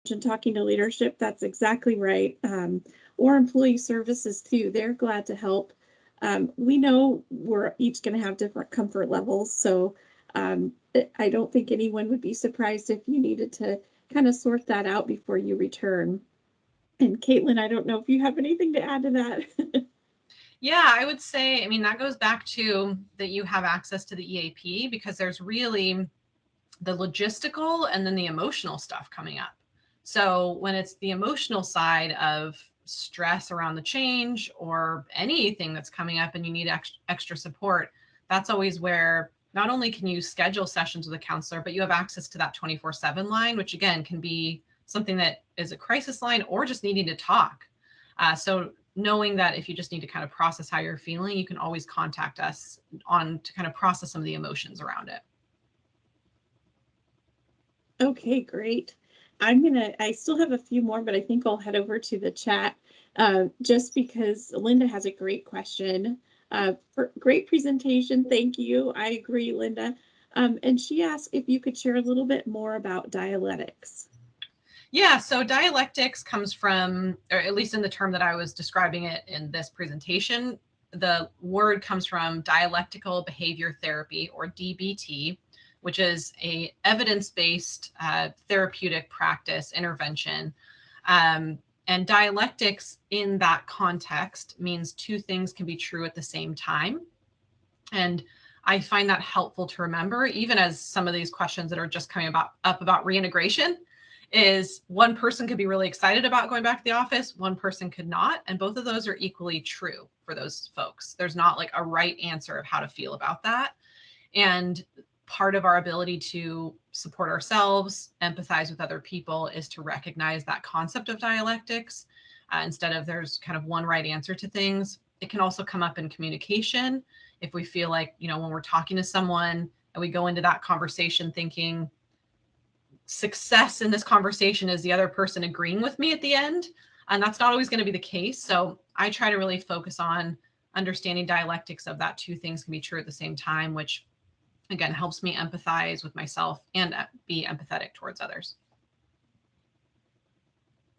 And talking to leadership, that's exactly right. Or employee services too. They're glad to help. We know we're each going to have different comfort levels, so I don't think anyone would be surprised if you needed to kind of sort that out before you return. And Caitlin, I don't know if you have anything to add to that. Yeah, I would say, I mean, that goes back to that you have access to the EAP because there's really the logistical and then the emotional stuff coming up. So when it's the emotional side of stress around the change or anything that's coming up and you need extra support, that's always where not only can you schedule sessions with a counselor, but you have access to that 24/7 line, which again can be something that is a crisis line or just needing to talk. So knowing that if you just need to kind of process how you're feeling, you can always contact us on to kind of process some of the emotions around it. Okay, great. I still have a few more, but I think I'll head over to the chat just because Linda has a great question. For great presentation. Thank you. I agree, Linda. And she asked if you could share a little bit more about dialectics. Yeah, so dialectics comes from, or at least in the term that I was describing it in this presentation, the word comes from dialectical behavior therapy, or DBT, which is a evidence-based therapeutic practice intervention. And dialectics in that context means two things can be true at the same time. And I find that helpful to remember, even as some of these questions that are just coming up about reintegration is one person could be really excited about going back to the office, one person could not. And both of those are equally true for those folks. There's not like a right answer of how to feel about that. And part of our ability to support ourselves, empathize with other people, is to recognize that concept of dialectics instead of there's kind of one right answer to things. It can also come up in communication. If we feel like, you know, when we're talking to someone and we go into that conversation thinking success in this conversation is the other person agreeing with me at the end, and that's not always going to be the case. So I try to really focus on understanding dialectics of that two things can be true at the same time, which again helps me empathize with myself and be empathetic towards others.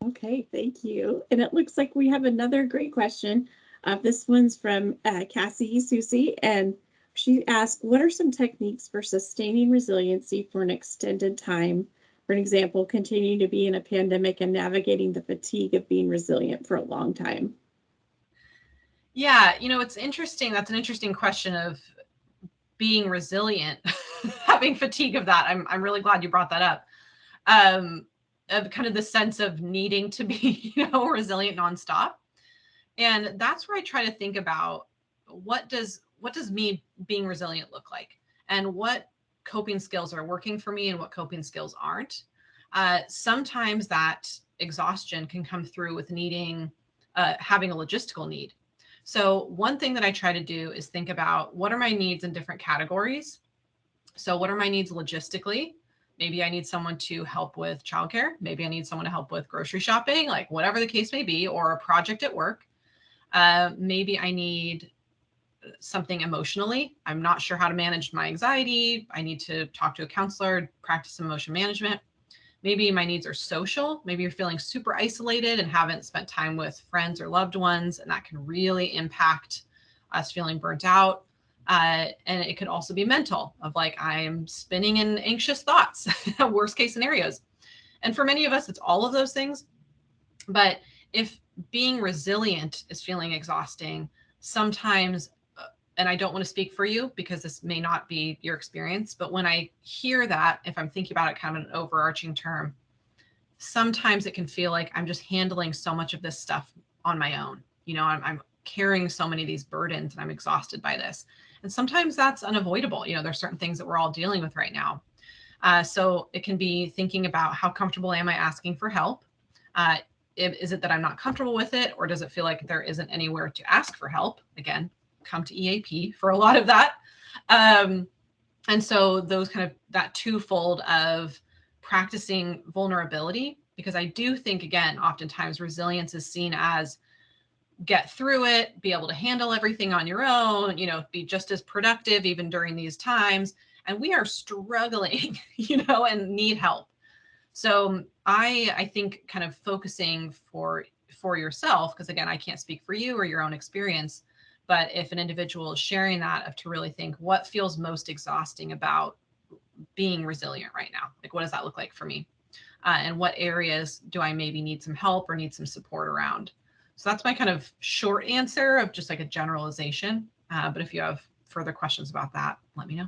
Okay, thank you. And it looks like we have another great question. This one's from Cassie Susie, and she asked, what are some techniques for sustaining resiliency for an extended time? For an example, continuing to be in a pandemic and navigating the fatigue of being resilient for a long time. Yeah, you know, it's interesting. That's an interesting question of being resilient, having fatigue of that. I'm really glad you brought that up. Of kind of the sense of needing to be, you know, resilient nonstop. And that's where I try to think about what does me being resilient look like, and what coping skills are working for me and what coping skills aren't. Sometimes that exhaustion can come through with needing having a logistical need. So one thing that I try to do is think about what are my needs in different categories. So what are my needs logistically? Maybe I need someone to help with childcare. Maybe I need someone to help with grocery shopping, like whatever the case may be, or a project at work. Maybe I need something emotionally. I'm not sure how to manage my anxiety. I need to talk to a counselor, practice some emotion management. Maybe my needs are social. Maybe you're feeling super isolated and haven't spent time with friends or loved ones, and that can really impact us feeling burnt out. And it could also be mental, of like, I am spinning in anxious thoughts, worst case scenarios. And for many of us, it's all of those things. But if being resilient is feeling exhausting, sometimes, and I don't want to speak for you because this may not be your experience, but when I hear that, if I'm thinking about it kind of an overarching term, sometimes it can feel like I'm just handling so much of this stuff on my own. You know, I'm carrying so many of these burdens and I'm exhausted by this. And sometimes that's unavoidable. You know, there's certain things that we're all dealing with right now. So it can be thinking about how comfortable am I asking for help? Uh, is it that I'm not comfortable with it, or does it feel like there isn't anywhere to ask for help? Again, come to EAP for a lot of that. Um, and so those kind of that twofold of practicing vulnerability, because I do think, again, oftentimes resilience is seen as get through it, be able to handle everything on your own, you know, be just as productive even during these times. And we are struggling, you know, and need help. So I think kind of focusing for yourself, because again, I can't speak for you or your own experience, but if an individual is sharing that, of to really think what feels most exhausting about being resilient right now. Like, what does that look like for me? And what areas do I maybe need some help or need some support around? So that's my kind of short answer of just like a generalization. But if you have further questions about that, let me know.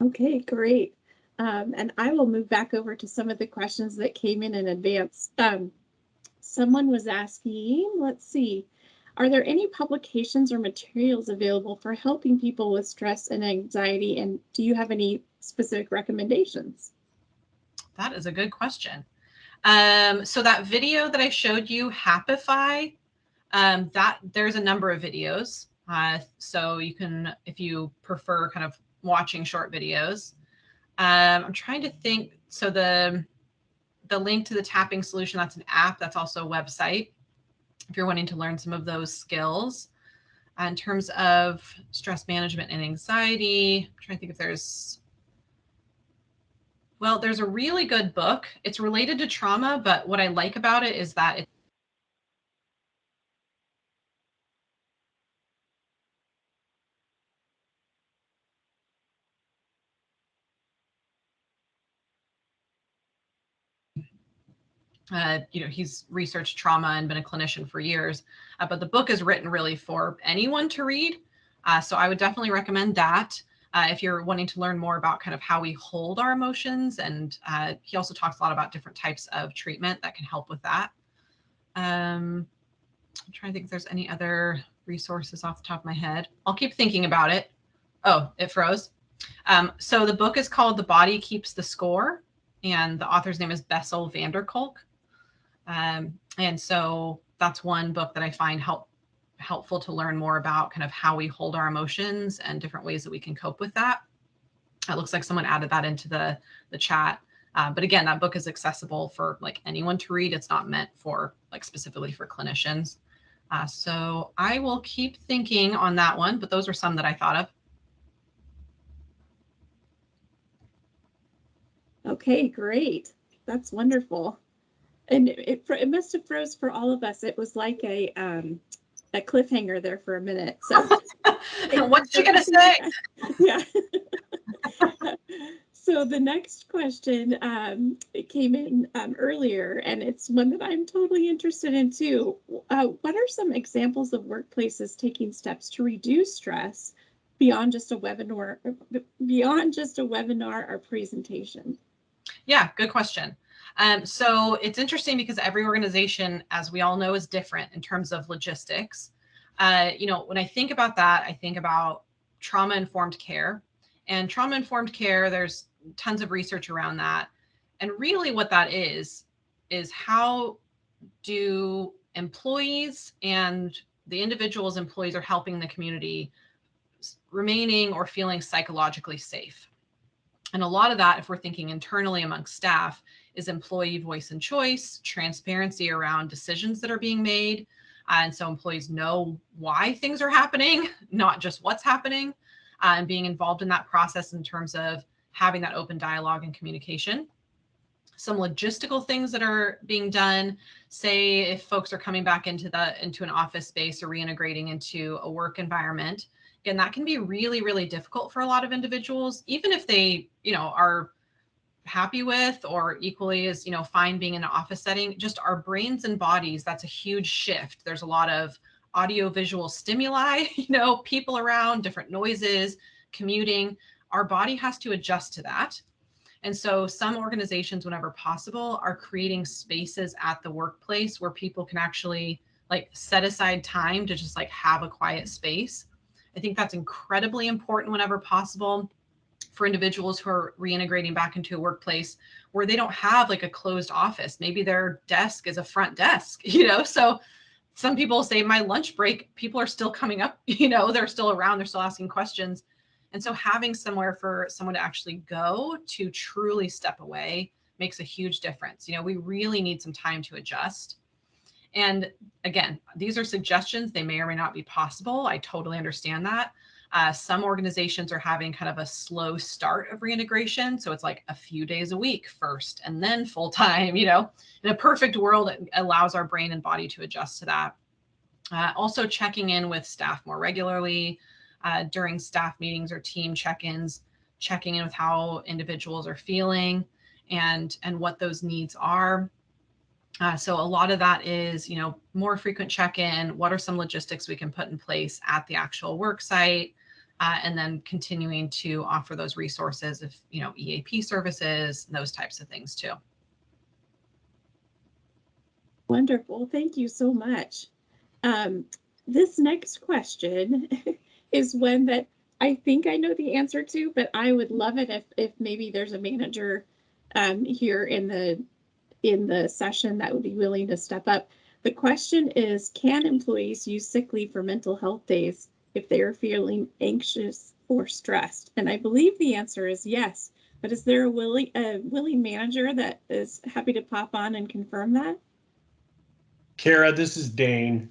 Okay, great. And I will move back over to some of the questions that came in advance. Someone was asking, let's see, are there any publications or materials available for helping people with stress and anxiety? And do you have any specific recommendations? That is a good question. So that video that I showed you, Happify, that there's a number of videos. So you can, if you prefer kind of watching short videos. I'm trying to think. So the link to the tapping solution, that's an app. That's also a website if you're wanting to learn some of those skills. In terms of stress management and anxiety, I'm trying to think if there's a really good book. It's related to trauma, but what I like about it is that he's researched trauma and been a clinician for years, but the book is written really for anyone to read. So I would definitely recommend that if you're wanting to learn more about kind of how we hold our emotions. And he also talks a lot about different types of treatment that can help with that. I'm trying to think if there's any other resources off the top of my head. I'll keep thinking about it. Oh, it froze. So the book is called The Body Keeps the Score, and the author's name is Bessel van der Kolk. And so that's one book that I find helpful to learn more about kind of how we hold our emotions and different ways that we can cope with that. It looks like someone added that into the chat. But again, that book is accessible for like anyone to read. It's not meant for like specifically for clinicians. So I will keep thinking on that one, but those are some that I thought of. Okay, great. That's wonderful. And it must have froze for all of us. It was like a cliffhanger there for a minute. So what's she gonna say? Yeah. So the next question it came in earlier, and it's one that I'm totally interested in too. What are some examples of workplaces taking steps to reduce stress beyond just a webinar, or presentation? Yeah, good question. So it's interesting because every organization, as we all know, is different in terms of logistics. When I think about that, I think about trauma-informed care. And trauma-informed care, there's tons of research around that. And really what that is how do employees and the individuals employees are helping the community remaining or feeling psychologically safe. And a lot of that, if we're thinking internally amongst staff, is employee voice and choice, transparency around decisions that are being made. And so employees know why things are happening, not just what's happening, and being involved in that process in terms of having that open dialogue and communication. Some logistical things that are being done, say if folks are coming back into an office space or reintegrating into a work environment, again, that can be really, really difficult for a lot of individuals, even if they, are happy with or equally as, fine being in an office setting. Just our brains and bodies, that's a huge shift. There's a lot of audio visual stimuli, people around, different noises, commuting. Our body has to adjust to that. And so some organizations, whenever possible, are creating spaces at the workplace where people can actually like set aside time to just like have a quiet space. I think that's incredibly important whenever possible for individuals who are reintegrating back into a workplace where they don't have like a closed office. Maybe their desk is a front desk, so some people say my lunch break, people are still coming up, they're still around, they're still asking questions. And so having somewhere for someone to actually go to truly step away makes a huge difference. We really need some time to adjust. And again, these are suggestions. They may or may not be possible. I totally understand that. Some organizations are having kind of a slow start of reintegration. So it's like a few days a week first and then full time, you know. In a perfect world, it allows our brain and body to adjust to that. Also checking in with staff more regularly during staff meetings or team check-ins, checking in with how individuals are feeling and what those needs are. So a lot of that is, you know, more frequent check-in. What are some logistics we can put in place at the actual work site? And then continuing to offer those resources if, you know, EAP services, those types of things too. Wonderful. Thank you so much. This next question is one that I think I know the answer to, but I would love it if maybe there's a manager here in the session that would be willing to step up. The question is, can employees use sick leave for mental health days if they are feeling anxious or stressed? And I believe the answer is yes. But is there a willing manager that is happy to pop on and confirm that? Kara, this is Dane.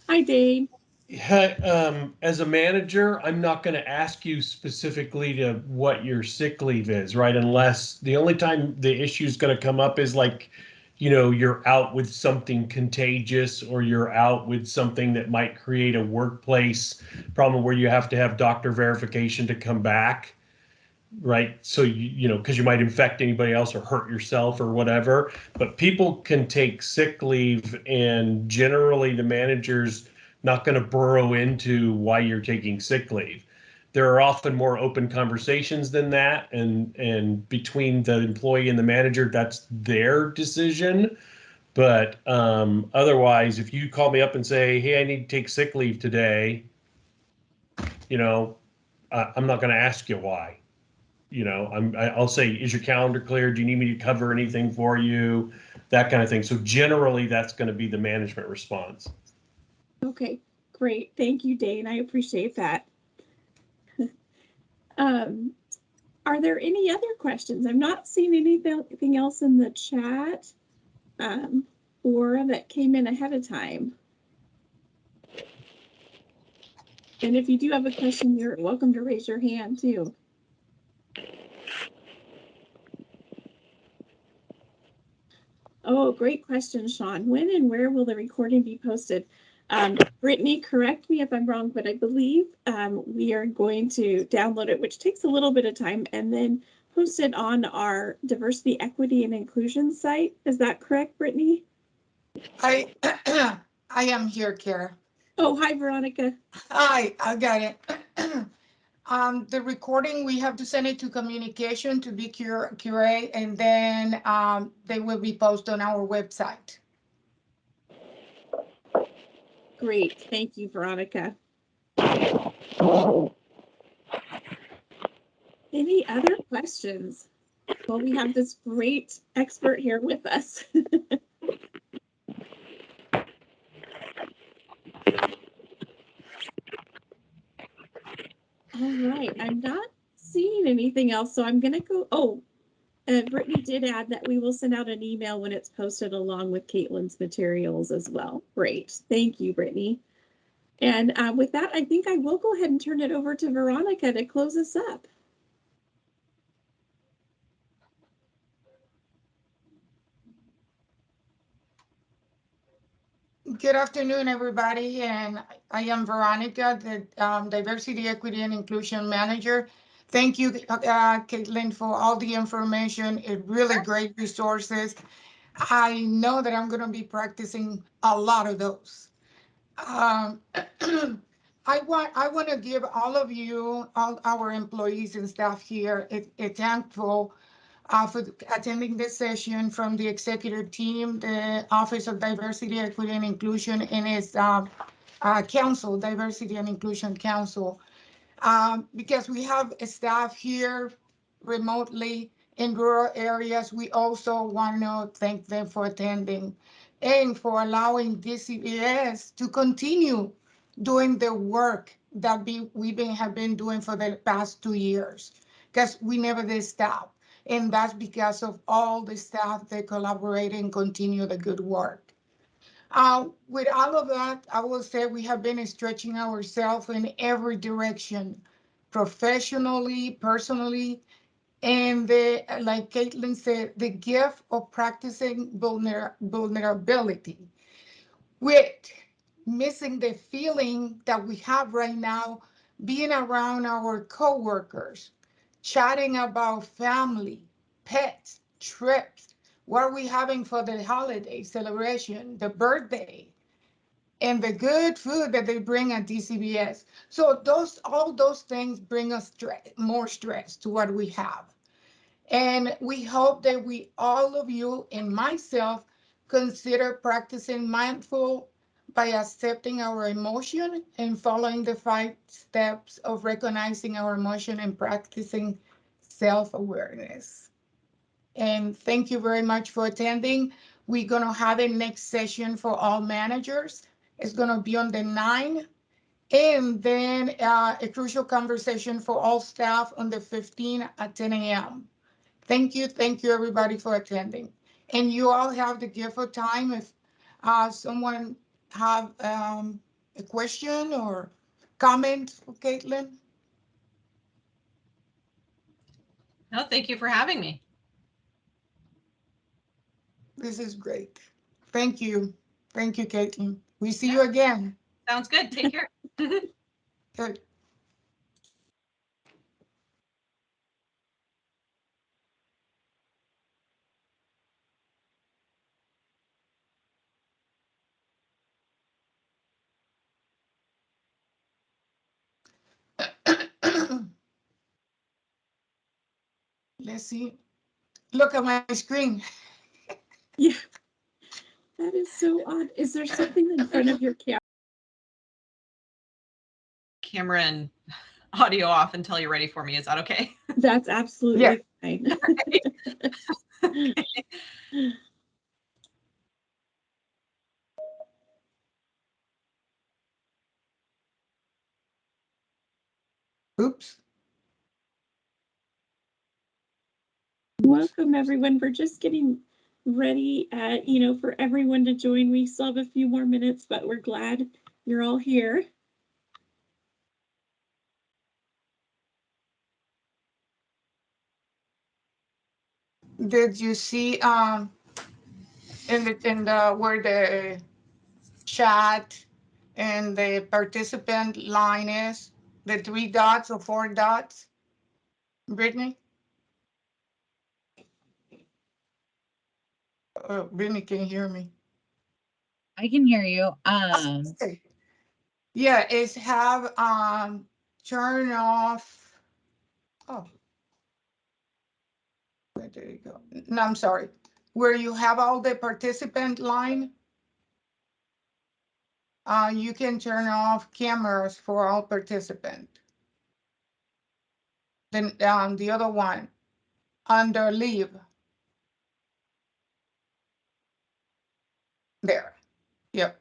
Hi, Dane. As a manager, I'm not going to ask you specifically to what your sick leave is, right? Unless the only time the issue is going to come up is like, you know, you're out with something contagious or you're out with something that might create a workplace problem where you have to have doctor verification to come back, right? So, you know, because you might infect anybody else or hurt yourself or whatever. But people can take sick leave, and generally the manager's not going to burrow into why you're taking sick leave. There are often more open conversations than that, and between the employee and the manager, that's their decision. But otherwise, if you call me up and say, "Hey, I need to take sick leave today," you know, I'm not going to ask you why. You know, I'll say, "Is your calendar clear? Do you need me to cover anything for you?" That kind of thing. So generally, that's going to be the management response. Okay, great. Thank you, Dane. I appreciate that. Are there any other questions? I'm not seeing anything else in the chat or that came in ahead of time. And if you do have a question, you're welcome to raise your hand too. Oh, great question, Sean. When and where will the recording be posted? Brittany, correct me if I'm wrong, but I believe we are going to download it, which takes a little bit of time, and then post it on our diversity, equity, and inclusion site. Is that correct, Brittany? I I am here, Kara. Oh, hi, Veronica. Hi, I got it. The recording, we have to send it to communication to be curate, and then they will be posted on our website. Great. Thank you, Veronica. Any other questions? Well, we have this great expert here with us. All right, I'm not seeing anything else, so I'm going to go. Oh, Brittany did add that we will send out an email when it's posted along with Caitlin's materials as well. Great. Thank you, Brittany. And with that, I think I will go ahead and turn it over to Veronica to close us up. Good afternoon, everybody, and I am Veronica, the Diversity, Equity, and Inclusion Manager. Thank you, Caitlin, for all the information. It's really great resources. I know that I'm going to be practicing a lot of those. Um, I want to give all of you, all our employees and staff here, a thankful for attending this session from the executive team, the Office of Diversity, Equity, and Inclusion, and its council, Diversity and Inclusion Council. Because we have a staff here remotely in rural areas, we also want to thank them for attending and for allowing DCBS to continue doing the work that have been doing for the past 2 years, because we never did stop. And that's because of all the staff that collaborate and continue the good work. With all of that, I will say we have been stretching ourselves in every direction, professionally, personally, and like Caitlin said, the gift of practicing vulnerability with missing the feeling that we have right now, being around our coworkers, chatting about family, pets, trips, what are we having for the holiday celebration, the birthday, and the good food that they bring at DCBS. So all those things bring us more stress to what we have. And we hope that we, all of you and myself, consider practicing mindful by accepting our emotion and following the 5 steps of recognizing our emotion and practicing self-awareness. And thank you very much for attending. We're going to have a next session for all managers. It's going to be on the 9th. And then a crucial conversation for all staff on the 15th at 10 a.m. Thank you everybody for attending. And you all have the gift of time. If someone have a question or comment for Caitlin. No, thank you for having me. This is great. Thank you. Thank you, Caitlin. We see you again. Sounds good. Take care. Good. Let's see. Look at my screen. Yeah, that is so odd. Is there something in front of your camera? Camera and audio off until you're ready for me. Is that okay? That's absolutely fine. Oops. Welcome, everyone. We're just getting ready, for everyone to join. We still have a few more minutes, but we're glad you're all here. Did you see in the where the chat and the participant line is the 3 dots or 4 dots? Brittany? Brittany can hear me. I can hear you. Okay. Yeah, it's have turn off. Oh, there you go. No, I'm sorry. Where you have all the participant line, you can turn off cameras for all participants. Then the other one under leave. There. Yep.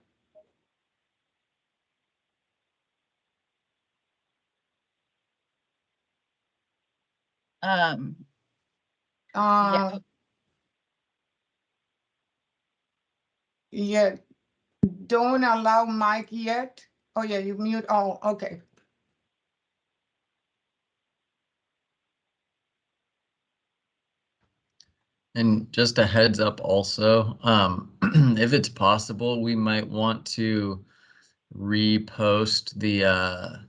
Yeah. Yeah. Don't allow mic yet. Oh yeah, you mute all. Okay. And just a heads up also, if it's possible, we might want to repost the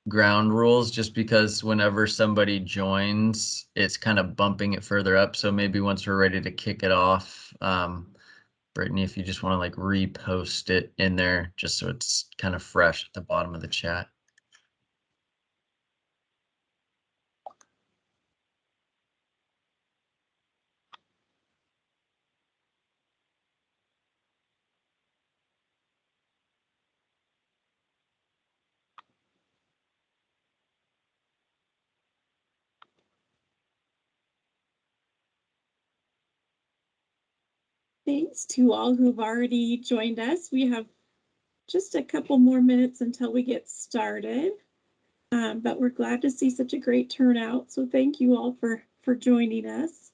ground rules just because whenever somebody joins, it's kind of bumping it further up. So maybe once we're ready to kick it off, Brittany, if you just want to like repost it in there just so it's kind of fresh at the bottom of the chat. Thanks to all who've already joined us. We have just a couple more minutes until we get started, but we're glad to see such a great turnout. So thank you all for joining us.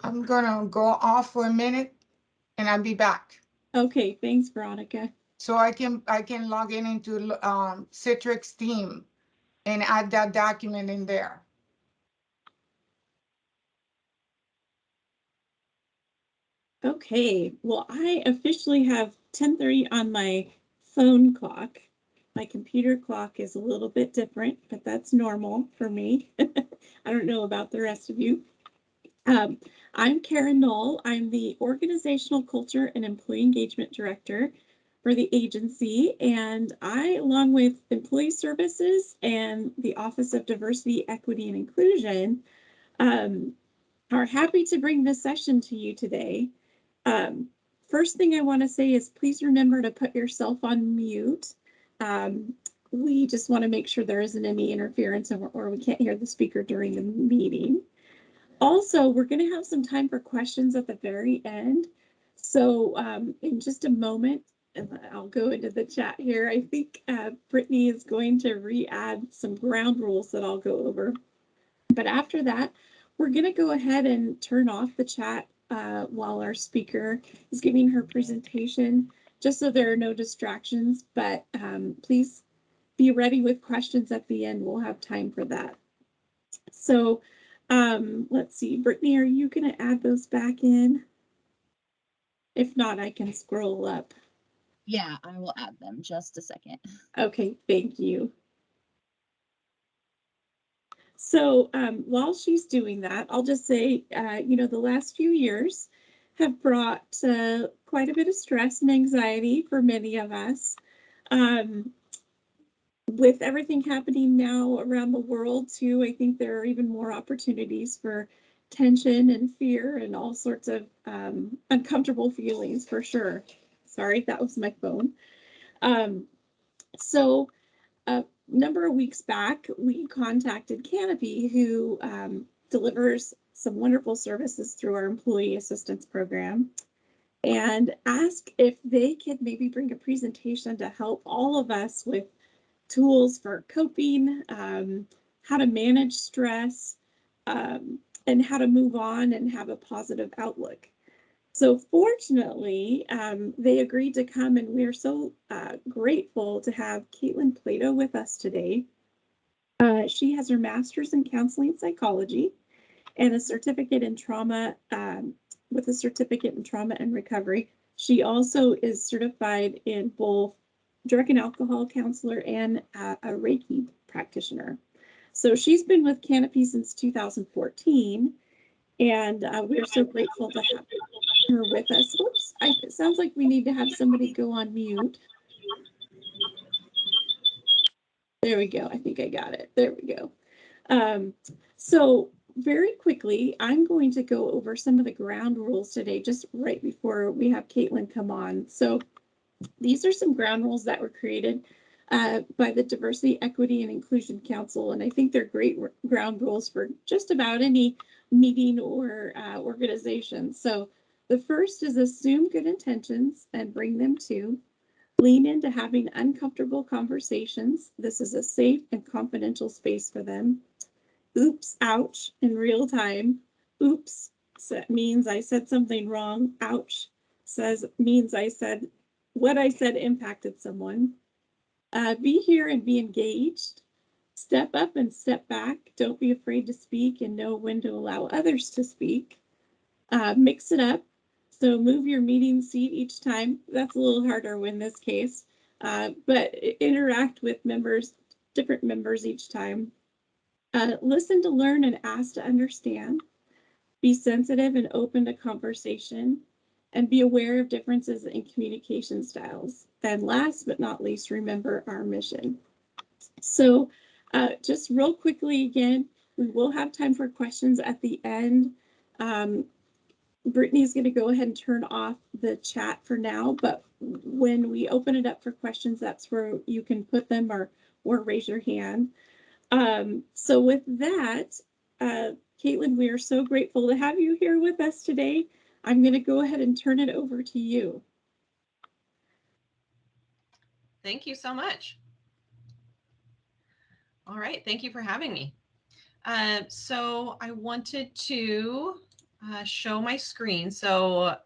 I'm gonna go off for a minute and I'll be back. Okay, thanks, Veronica. So I can log in into Citrix team and add that document in there. Okay, well, I officially have 10:30 on my phone clock. My computer clock is a little bit different, but that's normal for me. I don't know about the rest of you. I'm Karen Knoll. I'm the Organizational Culture and Employee Engagement Director for the agency, and I, along with Employee Services and the Office of Diversity, Equity, and Inclusion, are happy to bring this session to you today. First thing I want to say is please remember to put yourself on mute. We just want to make sure there isn't any interference or we can't hear the speaker during the meeting. Also, we're going to have some time for questions at the very end. So in just a moment, I'll go into the chat here. I think Brittany is going to re-add some ground rules that I'll go over. But after that, we're going to go ahead and turn off the chat while our speaker is giving her presentation, just so there are no distractions. But please be ready with questions at the end. We'll have time for that. So let's see, Brittany, are you going to add those back in? If not, I can scroll up. Yeah, I will add them. Just a second. Okay, thank you. So while she's doing that, I'll just say, you know, the last few years have brought quite a bit of stress and anxiety for many of us. With everything happening now around the world too, I think there are even more opportunities for tension and fear and all sorts of uncomfortable feelings for sure. Sorry, that was my phone. So a number of weeks back, we contacted Canopy, who delivers some wonderful services through our employee assistance program, and asked if they could maybe bring a presentation to help all of us with tools for coping, how to manage stress, and how to move on and have a positive outlook. So fortunately, they agreed to come, and we're so grateful to have Caitlin Plato with us today. She has her master's in counseling psychology and a certificate in trauma, with a certificate in trauma and recovery. She also is certified in both drug and alcohol counselor and a Reiki practitioner. So she's been with Canopy since 2014, and we're so grateful to have her with us. Oops, it sounds like we need to have somebody go on mute. There we go. I think I got it. There we go. So very quickly, I'm going to go over some of the ground rules today, just right before we have Caitlin come on. So these are some ground rules that were created by the Diversity, Equity, and Inclusion Council, and I think they're great ground rules for just about any meeting or organization. So the first is assume good intentions and bring them to. Lean into having uncomfortable conversations. This is a safe and confidential space for them. Oops, ouch, in real time. Oops means I said something wrong. Ouch means I said what I said impacted someone. Be here and be engaged. Step up and step back. Don't be afraid to speak and know when to allow others to speak. Mix it up. So move your meeting seat each time. That's a little harder in this case, but interact with members, different members each time. Listen to learn and ask to understand. Be sensitive and open to conversation, and be aware of differences in communication styles. And last but not least, remember our mission. So just real quickly again, we will have time for questions at the end. Brittany's going to go ahead and turn off the chat for now, but when we open it up for questions, that's where you can put them or raise your hand. So with that, Caitlin, we are so grateful to have you here with us today. I'm going to go ahead and turn it over to you. Thank you so much. All right, thank you for having me. So I wanted to show my screen. So,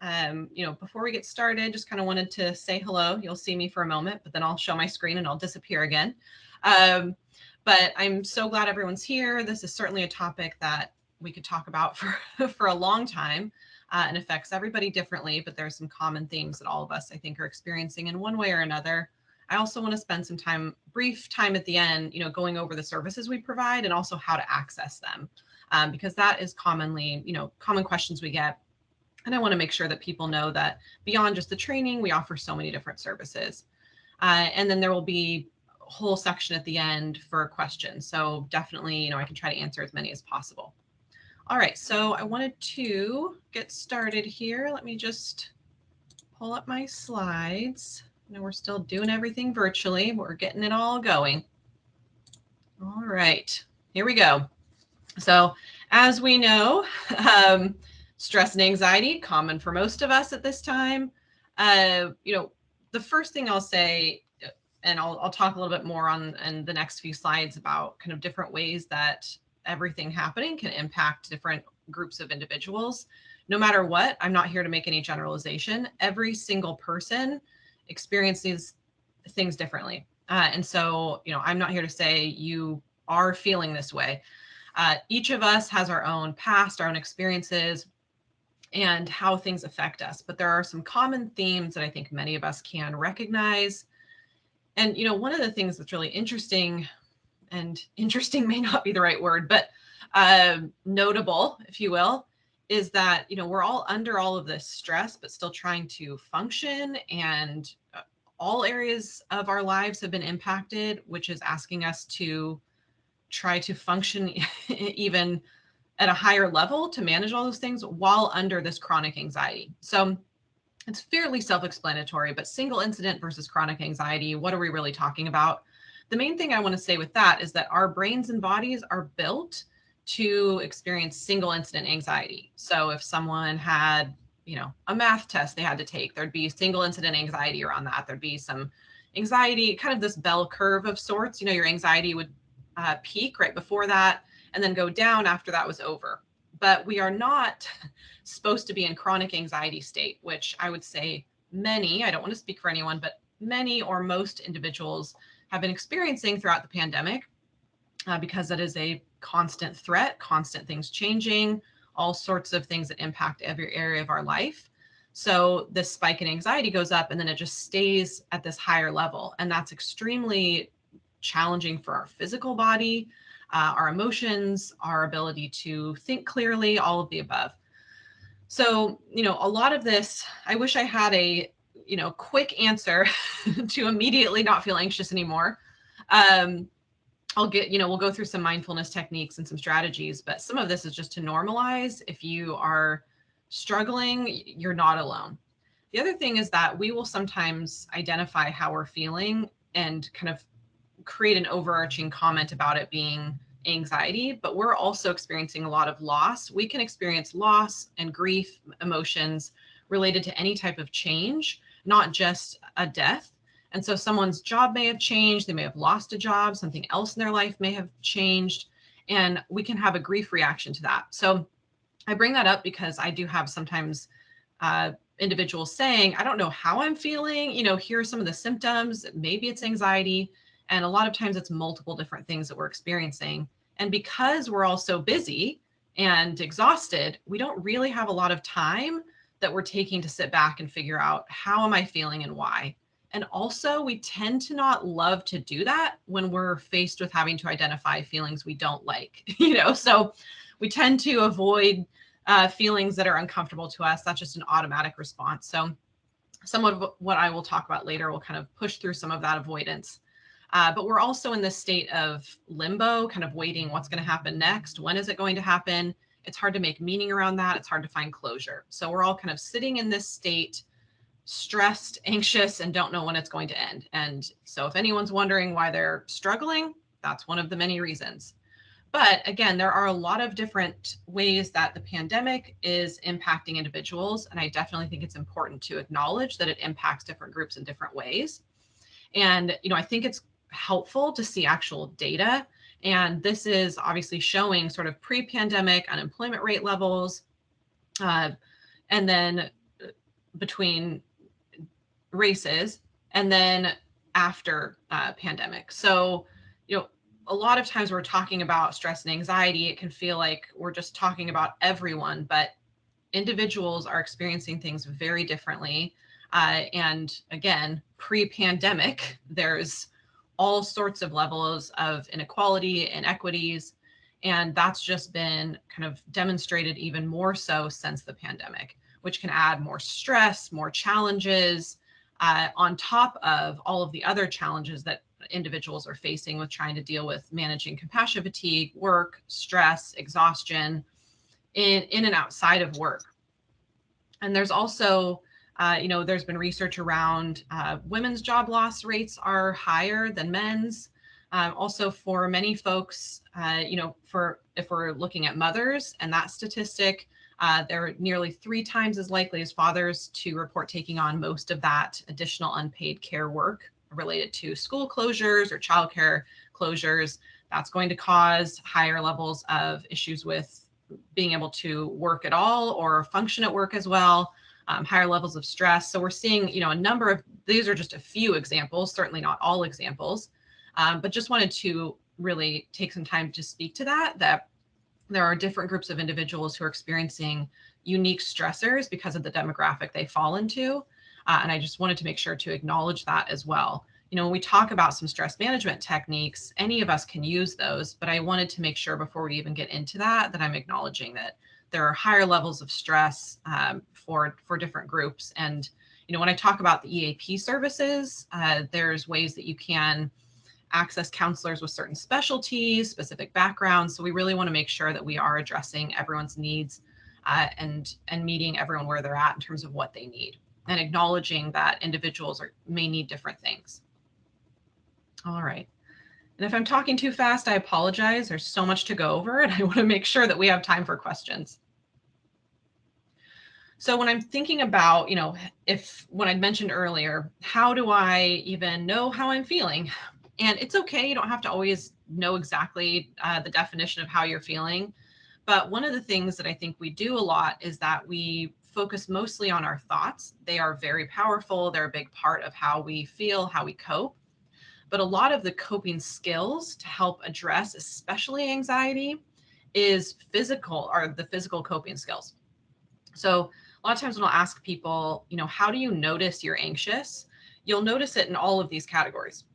before we get started, just kind of wanted to say hello. You'll see me for a moment, but then I'll show my screen and I'll disappear again. But I'm so glad everyone's here. This is certainly a topic that we could talk about for a long time, and affects everybody differently, but there's some common themes that all of us, I think, are experiencing in one way or another. I also want to spend some brief time at the end, going over the services we provide and also how to access them. Because that is commonly, common questions we get. And I want to make sure that people know that beyond just the training, we offer so many different services. And then there will be a whole section at the end for questions. So definitely, I can try to answer as many as possible. All right, so I wanted to get started here. Let me just pull up my slides. We're still doing everything virtually, but we're getting it all going. All right, here we go. So as we know, stress and anxiety, common for most of us at this time. The first thing I'll say, and I'll talk a little bit more in the next few slides about kind of different ways that everything happening can impact different groups of individuals. No matter what, I'm not here to make any generalization. Every single person experiences things differently. And so, I'm not here to say you are feeling this way. Each of us has our own past, our own experiences, and how things affect us. But there are some common themes that I think many of us can recognize. And, one of the things that's really interesting, and interesting may not be the right word, but notable, if you will, is that, we're all under all of this stress, but still trying to function. And all areas of our lives have been impacted, which is asking us to try to function even at a higher level to manage all those things while under this chronic anxiety. So it's fairly self-explanatory, but single incident versus chronic anxiety, what are we really talking about? The main thing I want to say with that is that our brains and bodies are built to experience single incident anxiety. So if someone had, a math test they had to take, there'd be single incident anxiety around that. There'd be some anxiety, kind of this bell curve of sorts. Your anxiety would peak right before that and then go down after that was over. But we are not supposed to be in chronic anxiety state, which I would say many, I don't want to speak for anyone, but many or most individuals have been experiencing throughout the pandemic, because that is a constant threat, constant things changing, all sorts of things that impact every area of our life. So this spike in anxiety goes up and then it just stays at this higher level. And that's extremely challenging for our physical body, our emotions, our ability to think clearly, all of the above. So, a lot of this, I wish I had a, quick answer to immediately not feel anxious anymore. We'll go through some mindfulness techniques and some strategies, but some of this is just to normalize. If you are struggling, you're not alone. The other thing is that we will sometimes identify how we're feeling and kind of create an overarching comment about it being anxiety, but we're also experiencing a lot of loss. We can experience loss and grief emotions related to any type of change, not just a death. And so someone's job may have changed, they may have lost a job, something else in their life may have changed, and we can have a grief reaction to that. So I bring that up because I do have sometimes individuals saying, I don't know how I'm feeling, here are some of the symptoms, maybe it's anxiety. And a lot of times it's multiple different things that we're experiencing. And because we're all so busy and exhausted, we don't really have a lot of time that we're taking to sit back and figure out how am I feeling and why. And also we tend to not love to do that when we're faced with having to identify feelings we don't like, so we tend to avoid feelings that are uncomfortable to us. That's just an automatic response. So some of what I will talk about later will kind of push through some of that avoidance. But we're also in this state of limbo, kind of waiting what's going to happen next. When is it going to happen? It's hard to make meaning around that. It's hard to find closure. So we're all kind of sitting in this state, stressed, anxious, and don't know when it's going to end. And so if anyone's wondering why they're struggling, that's one of the many reasons. But again, there are a lot of different ways that the pandemic is impacting individuals. And I definitely think it's important to acknowledge that it impacts different groups in different ways. And, I think it's helpful to see actual data. And this is obviously showing sort of pre-pandemic unemployment rate levels, and then between races, and then after pandemic. So, a lot of times we're talking about stress and anxiety, it can feel like we're just talking about everyone, but individuals are experiencing things very differently. And again, pre-pandemic, there's all sorts of levels of inequality, inequities, and that's just been kind of demonstrated even more so since the pandemic, which can add more stress, more challenges, on top of all of the other challenges that individuals are facing with trying to deal with managing compassion fatigue, work, stress, exhaustion, in and outside of work. And there's also, there's been research around women's job loss rates are higher than men's. Also, for many folks, for if we're looking at mothers and that statistic, they're nearly 3 times as likely as fathers to report taking on most of that additional unpaid care work related to school closures or childcare closures. That's going to cause higher levels of issues with being able to work at all or function at work as well, higher levels of stress. So we're seeing, a number of, these are just a few examples, certainly not all examples, but just wanted to really take some time to speak to that there are different groups of individuals who are experiencing unique stressors because of the demographic they fall into. And I just wanted to make sure to acknowledge that as well. When we talk about some stress management techniques, any of us can use those, but I wanted to make sure before we even get into that I'm acknowledging that there are higher levels of stress for different groups. And, when I talk about the EAP services, there's ways that you can access counselors with certain specialties, specific backgrounds. So we really want to make sure that we are addressing everyone's needs and meeting everyone where they're at in terms of what they need, and acknowledging that individuals may need different things. All right. And if I'm talking too fast, I apologize. There's so much to go over, and I want to make sure that we have time for questions. So when I'm thinking about, when I mentioned earlier, how do I even know how I'm feeling? And it's okay. You don't have to always know exactly the definition of how you're feeling. But one of the things that I think we do a lot is that we focus mostly on our thoughts. They are very powerful. They're a big part of how we feel, how we cope. But a lot of the coping skills to help address, especially anxiety, is the physical coping skills. So a lot of times when I'll ask people, how do you notice you're anxious? You'll notice it in all of these categories,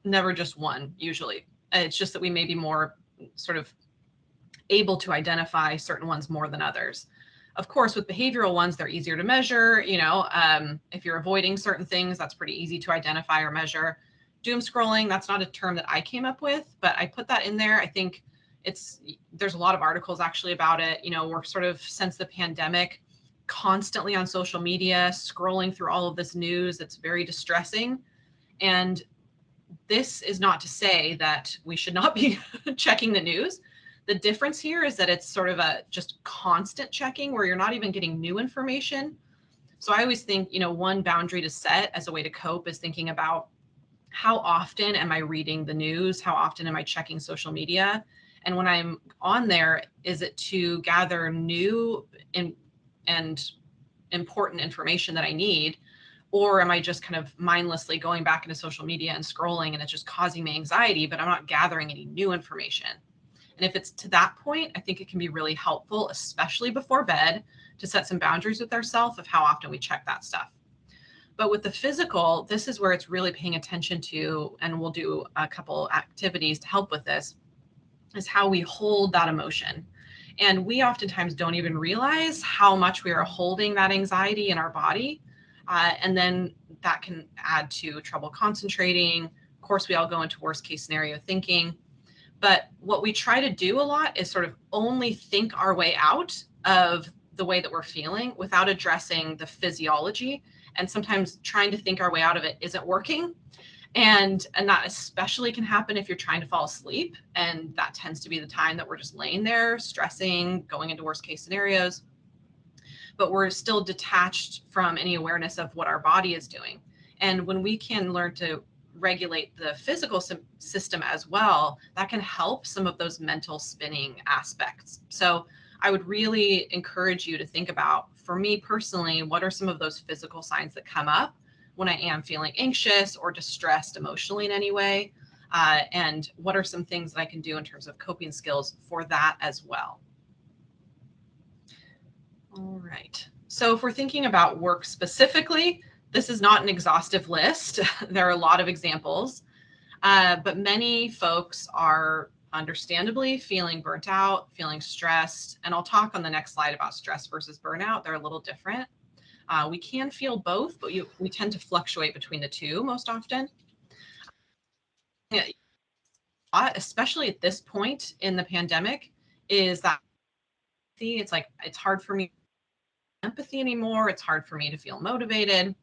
never just one usually. It's just that we may be more sort of able to identify certain ones more than others. Of course, with behavioral ones, they're easier to measure. If you're avoiding certain things, that's pretty easy to identify or measure. Doom scrolling, that's not a term that I came up with, but I put that in there. I think there's a lot of articles actually about it. We're sort of, since the pandemic, constantly on social media, scrolling through all of this news. It's very distressing. And this is not to say that we should not be checking the news. The difference here is that it's sort of a just constant checking where you're not even getting new information. So I always think, one boundary to set as a way to cope is thinking about how often am I reading the news? How often am I checking social media? And when I'm on there, is it to gather new and important information that I need? Or am I just kind of mindlessly going back into social media and scrolling, and it's just causing me anxiety, but I'm not gathering any new information? And if it's to that point, I think it can be really helpful, especially before bed, to set some boundaries with ourselves of how often we check that stuff. But with the physical, this is where it's really paying attention to, and we'll do a couple activities to help with this, is how we hold that emotion. And we oftentimes don't even realize how much we are holding that anxiety in our body. And then that can add to trouble concentrating. Of course, we all go into worst case scenario thinking. But what we try to do a lot is sort of only think our way out of the way that we're feeling without addressing the physiology. And sometimes trying to think our way out of it isn't working. And that especially can happen if you're trying to fall asleep. And that tends to be the time that we're just laying there, stressing, going into worst case scenarios. But we're still detached from any awareness of what our body is doing. And when we can learn to regulate the physical system as well, that can help some of those mental spinning aspects. So I would really encourage you to think about, for me personally, what are some of those physical signs that come up when I am feeling anxious or distressed emotionally in any way? And what are some things that I can do in terms of coping skills for that as well? All right. So if we're thinking about work specifically, this is not an exhaustive list. There are a lot of examples, but many folks are understandably feeling burnt out, feeling stressed. And I'll talk on the next slide about stress versus burnout. They're a little different. We can feel both, but we tend to fluctuate between the two most often. Especially at this point in the pandemic, is that it's like, it's hard for me empathy anymore. It's hard for me to feel motivated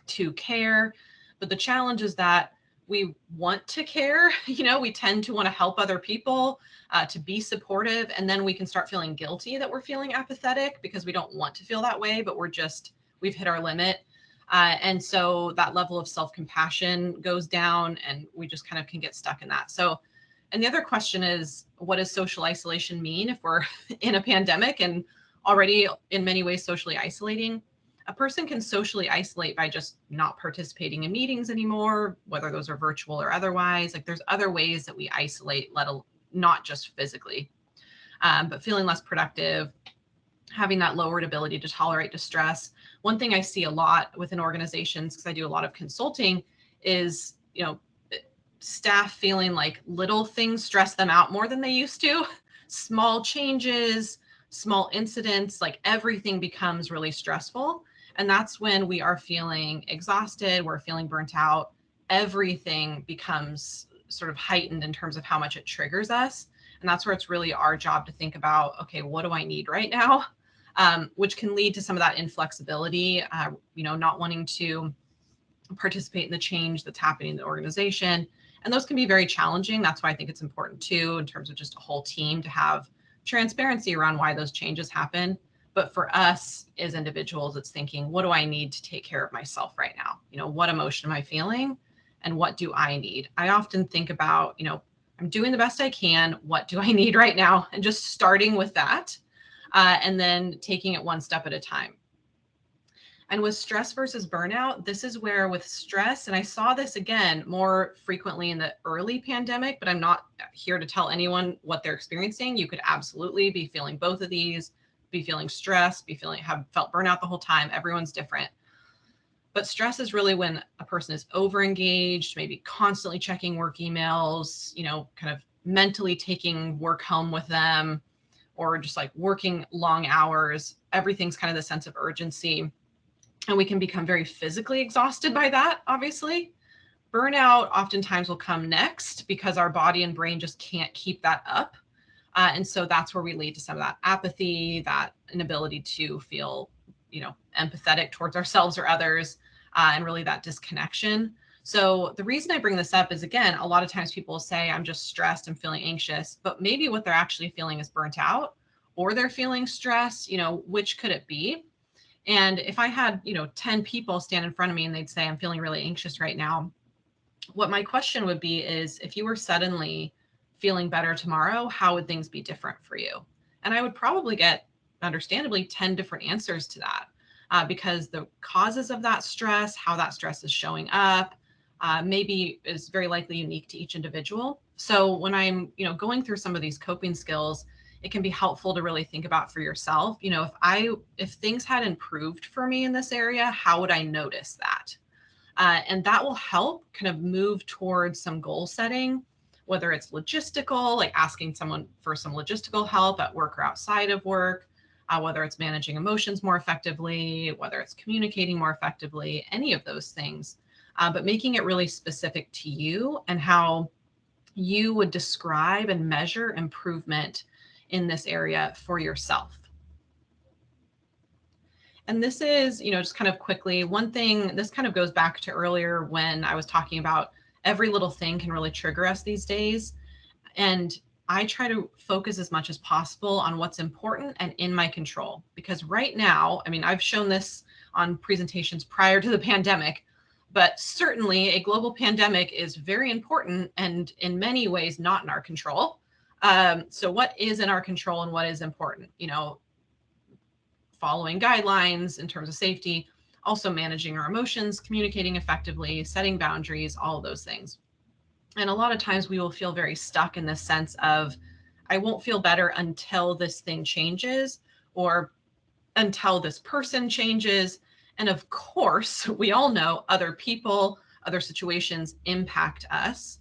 to care. But the challenge is that we want to care, we tend to want to help other people, to be supportive. And then we can start feeling guilty that we're feeling apathetic because we don't want to feel that way, but we've hit our limit. And so that level of self-compassion goes down and we just kind of can get stuck in that. So, and the other question is, what does social isolation mean if we're in a pandemic and already in many ways socially isolating? A person can socially isolate by just not participating in meetings anymore, whether those are virtual or otherwise. Like, there's other ways that we isolate, not just physically, but feeling less productive, having that lowered ability to tolerate distress. One thing I see a lot within organizations, because I do a lot of consulting, is, staff feeling like little things stress them out more than they used to. Small changes, small incidents, like everything becomes really stressful. And that's when we are feeling exhausted, we're feeling burnt out. Everything becomes sort of heightened in terms of how much it triggers us. And that's where it's really our job to think about, okay, what do I need right now? Which can lead to some of that inflexibility, not wanting to participate in the change that's happening in the organization. And those can be very challenging. That's why I think it's important too, in terms of just a whole team, to have transparency around why those changes happen. But for us as individuals, it's thinking, what do I need to take care of myself right now? What emotion am I feeling and what do I need? I often think about, I'm doing the best I can. What do I need right now? And just starting with that, and then taking it one step at a time. And with stress versus burnout, this is where with stress, and I saw this again more frequently in the early pandemic, but I'm not here to tell anyone what they're experiencing. You could absolutely be feeling both of these, be feeling stressed, have felt burnout the whole time. Everyone's different. But stress is really when a person is overengaged, maybe constantly checking work emails, kind of mentally taking work home with them, or just like working long hours. Everything's kind of the sense of urgency. And we can become very physically exhausted by that, obviously. Burnout oftentimes will come next because our body and brain just can't keep that up. And so that's where we lead to some of that apathy, that inability to feel, empathetic towards ourselves or others, and really that disconnection. So the reason I bring this up is, again, a lot of times people say, I'm just stressed, I'm feeling anxious, but maybe what they're actually feeling is burnt out, or they're feeling stress, which could it be? And if I had, 10 people stand in front of me and they'd say, I'm feeling really anxious right now, what my question would be is, if you were suddenly feeling better tomorrow, how would things be different for you? And I would probably get, understandably, 10 different answers to that, because the causes of that stress, how that stress is showing up, maybe is very likely unique to each individual. So when I'm, going through some of these coping skills, it can be helpful to really think about for yourself, if things had improved for me in this area, how would I notice that? And that will help kind of move towards some goal setting, whether it's logistical, like asking someone for some logistical help at work or outside of work, whether it's managing emotions more effectively, whether it's communicating more effectively, any of those things, but making it really specific to you and how you would describe and measure improvement in this area for yourself. And this is, just kind of quickly, one thing, this kind of goes back to earlier when I was talking about every little thing can really trigger us these days. And I try to focus as much as possible on what's important and in my control, because right now, I've shown this on presentations prior to the pandemic, but certainly a global pandemic is very important and in many ways not in our control. So what is in our control and what is important? You know, following guidelines in terms of safety, also managing our emotions, communicating effectively, setting boundaries, all of those things. And a lot of times we will feel very stuck in this sense of, I won't feel better until this thing changes, or until this person changes. And of course, we all know other people, other situations impact us.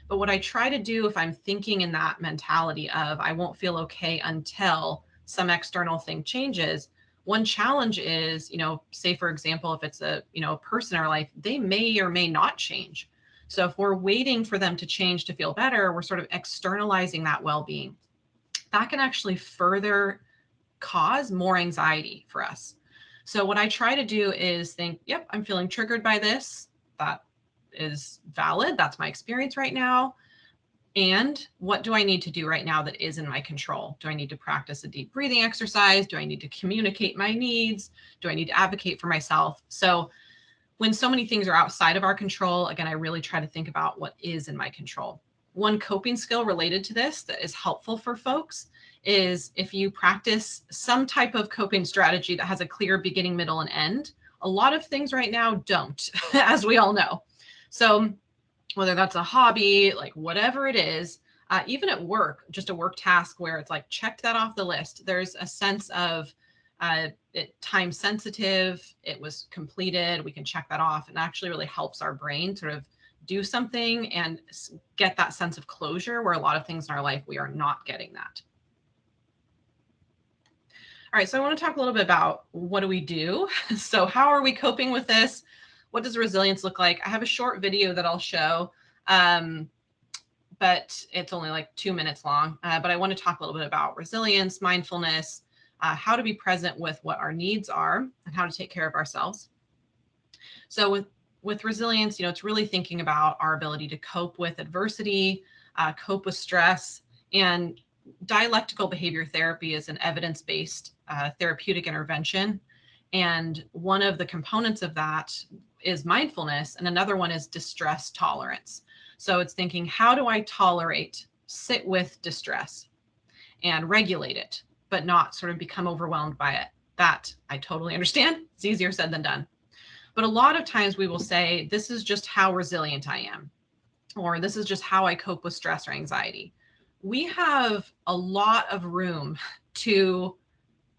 But what I try to do, if I'm thinking in that mentality of, I won't feel okay until some external thing changes, one challenge is, you know, say for example, if it's a, you know, a person in our life, they may or may not change. So if we're waiting for them to change to feel better, we're sort of externalizing that well-being. That can actually further cause more anxiety for us. So what I try to do is think, yep, I'm feeling triggered by this. That is valid. That's my experience right now. And what do I need to do right now that is in my control? Do I need to practice a deep breathing exercise? Do I need to communicate my needs? Do I need to advocate for myself? So when so many things are outside of our control, again, I really try to think about what is in my control. One coping skill related to this that is helpful for folks is if you practice some type of coping strategy that has a clear beginning, middle, and end. A lot of things right now don't, as we all know. So whether that's a hobby, like whatever it is, even at work, just a work task where it's like, checked that off the list. There's a sense of time sensitive, it was completed, we can check that off, and actually really helps our brain sort of do something and get that sense of closure, where a lot of things in our life, we are not getting that. All right, so I want to talk a little bit about what do we do? So how are we coping with this? What does resilience look like? I have a short video that I'll show, but it's only like 2 minutes long. But I want to talk a little bit about resilience, mindfulness, how to be present with what our needs are, and how to take care of ourselves. So with resilience, you know, it's really thinking about our ability to cope with adversity, cope with stress. And dialectical behavior therapy is an evidence-based therapeutic intervention. And one of the components of that is mindfulness, and another one is distress tolerance. So it's thinking, how do I tolerate, sit with distress and regulate it, but not sort of become overwhelmed by it? That I totally understand. It's easier said than done. But a lot of times we will say, this is just how resilient I am, or this is just how I cope with stress or anxiety. We have a lot of room to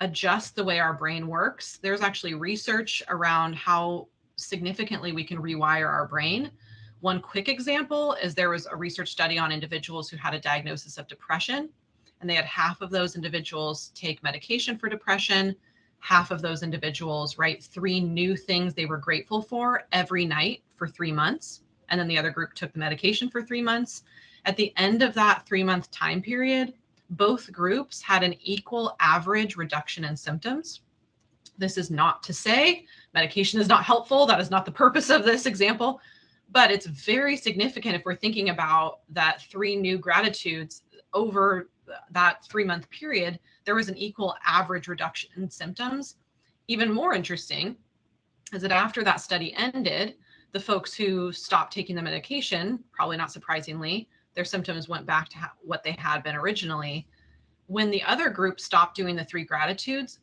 adjust the way our brain works. There's actually research around how significantly we can rewire our brain. One quick example is there was a research study on individuals who had a diagnosis of depression, and they had half of those individuals take medication for depression, half of those individuals write 3 new things they were grateful for every night for 3 months, and then the other group took the medication for 3 months. At the end of that 3-month time period, both groups had an equal average reduction in symptoms. This is not to say medication is not helpful. That is not the purpose of this example, but it's very significant if we're thinking about that 3 new gratitudes over that 3-month period, there was an equal average reduction in symptoms. Even more interesting is that after that study ended, the folks who stopped taking the medication, probably not surprisingly, their symptoms went back to what they had been originally. When the other group stopped doing the 3 gratitudes,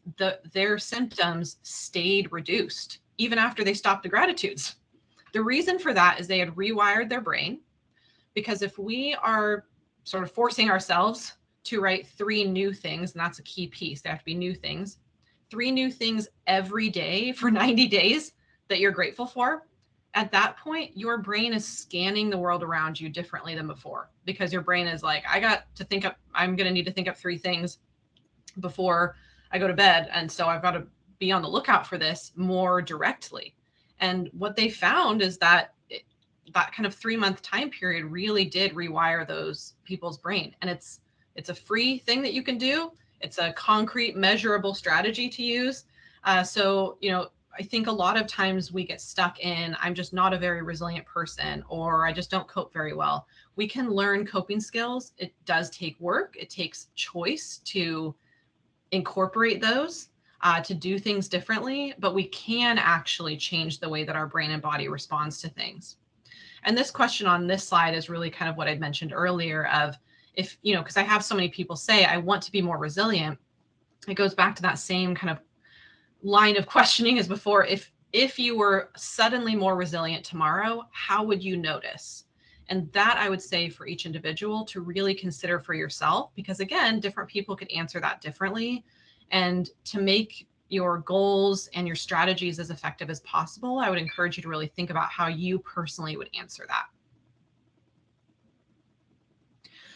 their symptoms stayed reduced even after they stopped the gratitudes. The reason for that is they had rewired their brain, because if we are sort of forcing ourselves to write 3 new things, and that's a key piece, they have to be new things, 3 new things every day for 90 days that you're grateful for, at that point, your brain is scanning the world around you differently than before, because your brain is like, I got to think up, I'm going to need to think up 3 things before I go to bed. And so I've got to be on the lookout for this more directly. And what they found is that that kind of 3-month time period really did rewire those people's brain. And it's a free thing that you can do. It's a concrete, measurable strategy to use. So, you know, I think a lot of times we get stuck in, I'm just not a very resilient person, or I just don't cope very well. We can learn coping skills. It does take work. It takes choice to incorporate those, to do things differently, but we can actually change the way that our brain and body responds to things. And this question on this slide is really kind of what I'd mentioned earlier of, if, you know, because I have so many people say, I want to be more resilient. It goes back to that same kind of line of questioning as before. If you were suddenly more resilient tomorrow, how would you notice? And that I would say for each individual to really consider for yourself, because again, different people could answer that differently. And to make your goals and your strategies as effective as possible, I would encourage you to really think about how you personally would answer that.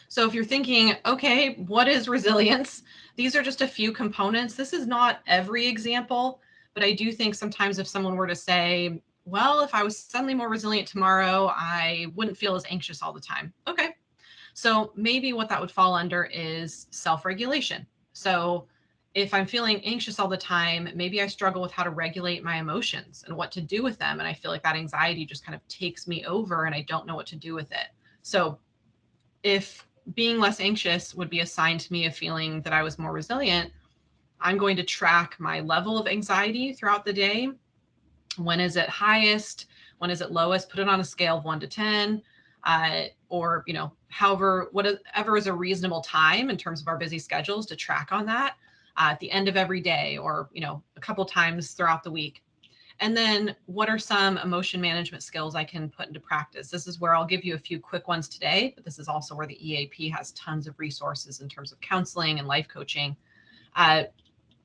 So if you're thinking, okay, what is resilience? These are just a few components. This is not every example, but I do think sometimes if someone were to say, well, if I was suddenly more resilient tomorrow, I wouldn't feel as anxious all the time. Okay. So maybe what that would fall under is self-regulation. So if I'm feeling anxious all the time, maybe I struggle with how to regulate my emotions and what to do with them. And I feel like that anxiety just kind of takes me over and I don't know what to do with it. So if being less anxious would be a sign to me of feeling that I was more resilient, I'm going to track my level of anxiety throughout the day. When is it highest? When is it lowest? Put it on a scale of 1 to 10, or, you know, however, whatever is a reasonable time in terms of our busy schedules to track on that at the end of every day, or, you know, a couple times throughout the week. And then what are some emotion management skills I can put into practice? This is where I'll give you a few quick ones today, but this is also where the EAP has tons of resources in terms of counseling and life coaching.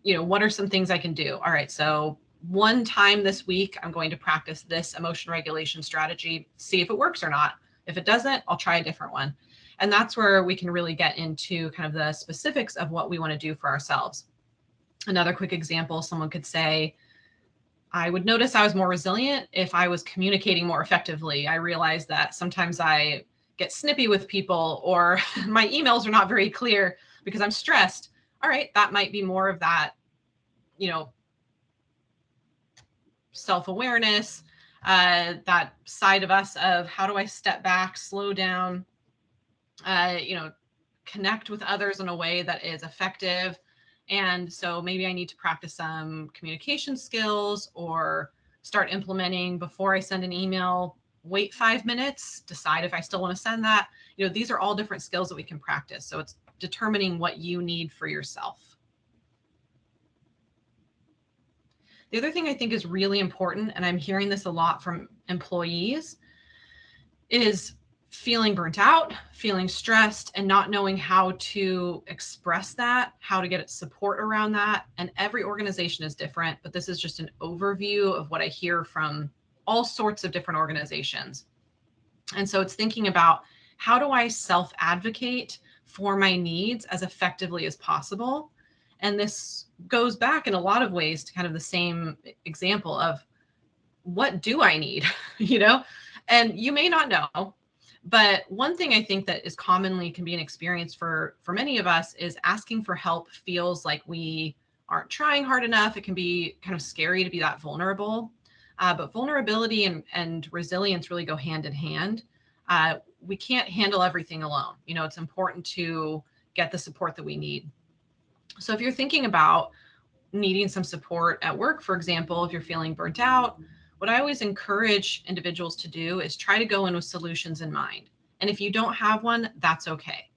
You know, what are some things I can do? All right, so one time this week, I'm going to practice this emotion regulation strategy, see if it works or not. If it doesn't, I'll try a different one. And that's where we can really get into kind of the specifics of what we want to do for ourselves. Another quick example, someone could say, I would notice I was more resilient if I was communicating more effectively. I realized that sometimes I get snippy with people, or my emails are not very clear because I'm stressed. All right, that might be more of that, you know, self-awareness, that side of us of how do I step back, slow down, you know, connect with others in a way that is effective. And so maybe I need to practice some communication skills or start implementing before I send an email, wait 5 minutes, decide if I still want to send that. You know, these are all different skills that we can practice. So it's determining what you need for yourself. The other thing I think is really important, and I'm hearing this a lot from employees, is feeling burnt out, feeling stressed, and not knowing how to express that, how to get support around that. And every organization is different, but this is just an overview of what I hear from all sorts of different organizations. And so it's thinking about, how do I self-advocate for my needs as effectively as possible? And this goes back in a lot of ways to kind of the same example of, what do I need? You know, and you may not know, but one thing I think that is commonly can be an experience for many of us is asking for help feels like we aren't trying hard enough. It can be kind of scary to be that vulnerable, but vulnerability and resilience really go hand in hand. We can't handle everything alone. You know, it's important to get the support that we need. So if you're thinking about needing some support at work, for example, if you're feeling burnt out, what I always encourage individuals to do is try to go in with solutions in mind. And if you don't have one, that's okay.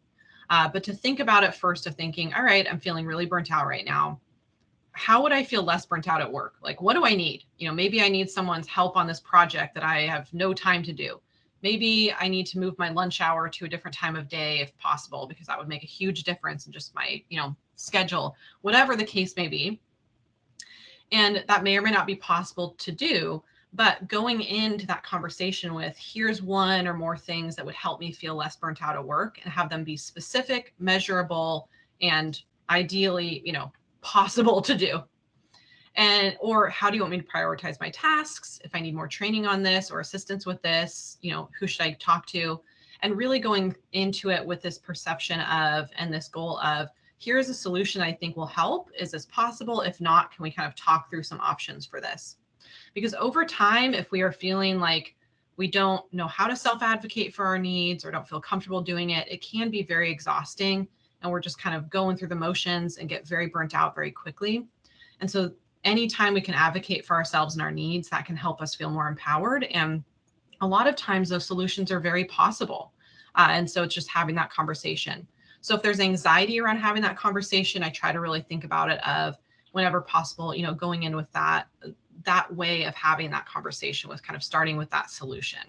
But to think about it first, of thinking, all right, I'm feeling really burnt out right now. How would I feel less burnt out at work? Like, what do I need? You know, maybe I need someone's help on this project that I have no time to do. Maybe I need to move my lunch hour to a different time of day if possible, because that would make a huge difference in just my, you know, schedule, whatever the case may be. And that may or may not be possible to do, but going into that conversation with, here's one or more things that would help me feel less burnt out at work, and have them be specific, measurable, and ideally, you know, possible to do. And, or how do you want me to prioritize my tasks? If I need more training on this or assistance with this, you know, who should I talk to? And really going into it with this perception of, and this goal of, here's a solution I think will help. Is this possible? If not, can we kind of talk through some options for this? Because over time, if we are feeling like we don't know how to self-advocate for our needs or don't feel comfortable doing it, it can be very exhausting. And we're just kind of going through the motions and get very burnt out very quickly. And so anytime we can advocate for ourselves and our needs, that can help us feel more empowered. And a lot of times those solutions are very possible. And so it's just having that conversation. So if there's anxiety around having that conversation, I try to really think about it of whenever possible, going in with that way of having that conversation, with kind of starting with that solution.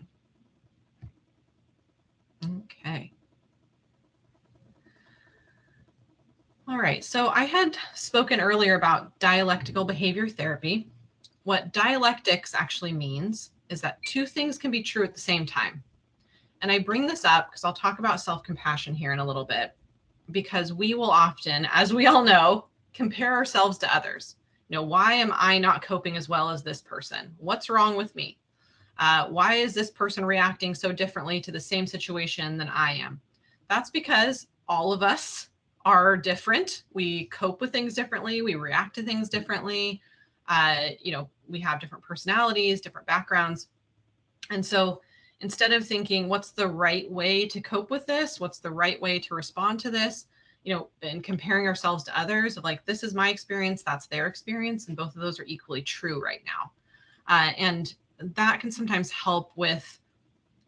Okay. All right, so I had spoken earlier about dialectical behavior therapy. What dialectics actually means is that two things can be true at the same time. And I bring this up because I'll talk about self-compassion here in a little bit, because we will often, as we all know, compare ourselves to others. Why am I not coping as well as this person? What's wrong with me? Why is this person reacting so differently to the same situation than I am? That's because all of us are different. We cope with things differently. We react to things differently. We have different personalities, different backgrounds. And so instead of thinking, what's the right way to cope with this? What's the right way to respond to this? And comparing ourselves to others of like, this is my experience, that's their experience. And both of those are equally true right now. And that can sometimes help with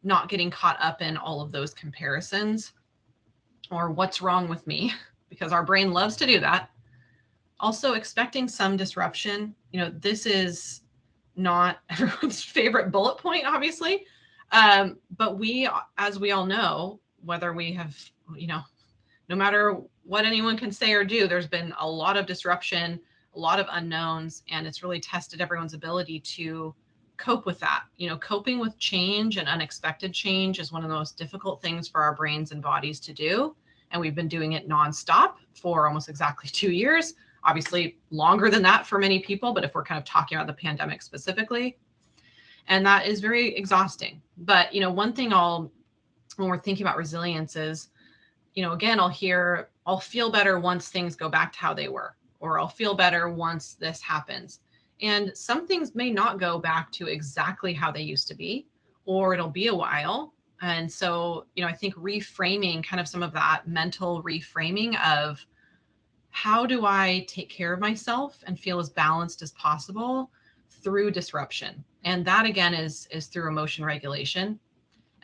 not getting caught up in all of those comparisons or what's wrong with me, because our brain loves to do that. Also, expecting some disruption. This is not everyone's favorite bullet point, obviously. But we, as we all know, whether we have, no matter what anyone can say or do, there's been a lot of disruption, a lot of unknowns, and it's really tested everyone's ability to cope with that. Coping with change and unexpected change is one of the most difficult things for our brains and bodies to do. And we've been doing it nonstop for almost exactly 2 years, obviously longer than that for many people, but if we're kind of talking about the pandemic specifically, and that is very exhausting. But, one thing when we're thinking about resilience is, again, I'll feel better once things go back to how they were, or I'll feel better once this happens. And some things may not go back to exactly how they used to be, or it'll be a while. And so, I think reframing kind of some of that mental reframing of how do I take care of myself and feel as balanced as possible through disruption. And that again is through emotion regulation.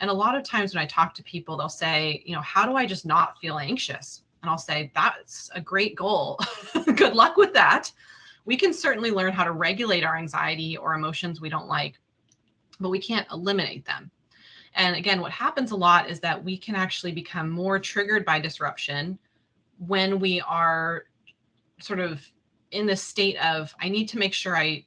And a lot of times when I talk to people, they'll say, how do I just not feel anxious? And I'll say, that's a great goal. Good luck with that. We can certainly learn how to regulate our anxiety or emotions we don't like, but we can't eliminate them. And again, what happens a lot is that we can actually become more triggered by disruption when we are sort of in this state of, I need to make sure I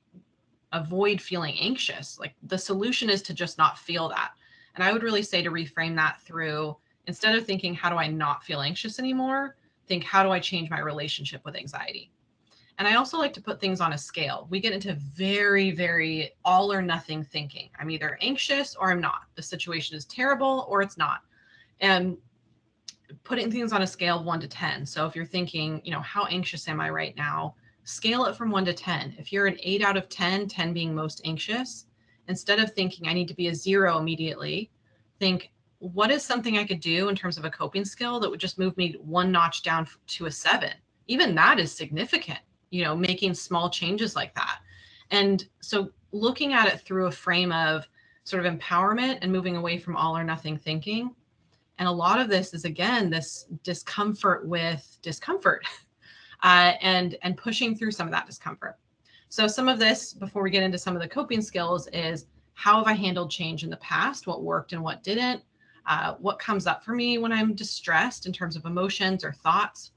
avoid feeling anxious. Like the solution is to just not feel that. And I would really say to reframe that through, instead of thinking, how do I not feel anxious anymore? Think, how do I change my relationship with anxiety? And I also like to put things on a scale. We get into very, very all or nothing thinking. I'm either anxious or I'm not. The situation is terrible or it's not. And putting things on a scale of 1 to 10. So if you're thinking, how anxious am I right now? Scale it from 1 to 10. If you're an 8 out of 10, 10 being most anxious, instead of thinking I need to be a 0 immediately, think, what is something I could do in terms of a coping skill that would just move me 1 notch down to a 7? Even that is significant, making small changes like that. And so looking at it through a frame of sort of empowerment and moving away from all or nothing thinking. And a lot of this is, again, this discomfort with discomfort and pushing through some of that discomfort. So some of this, before we get into some of the coping skills, is how have I handled change in the past? What worked and what didn't? What comes up for me when I'm distressed in terms of emotions or thoughts?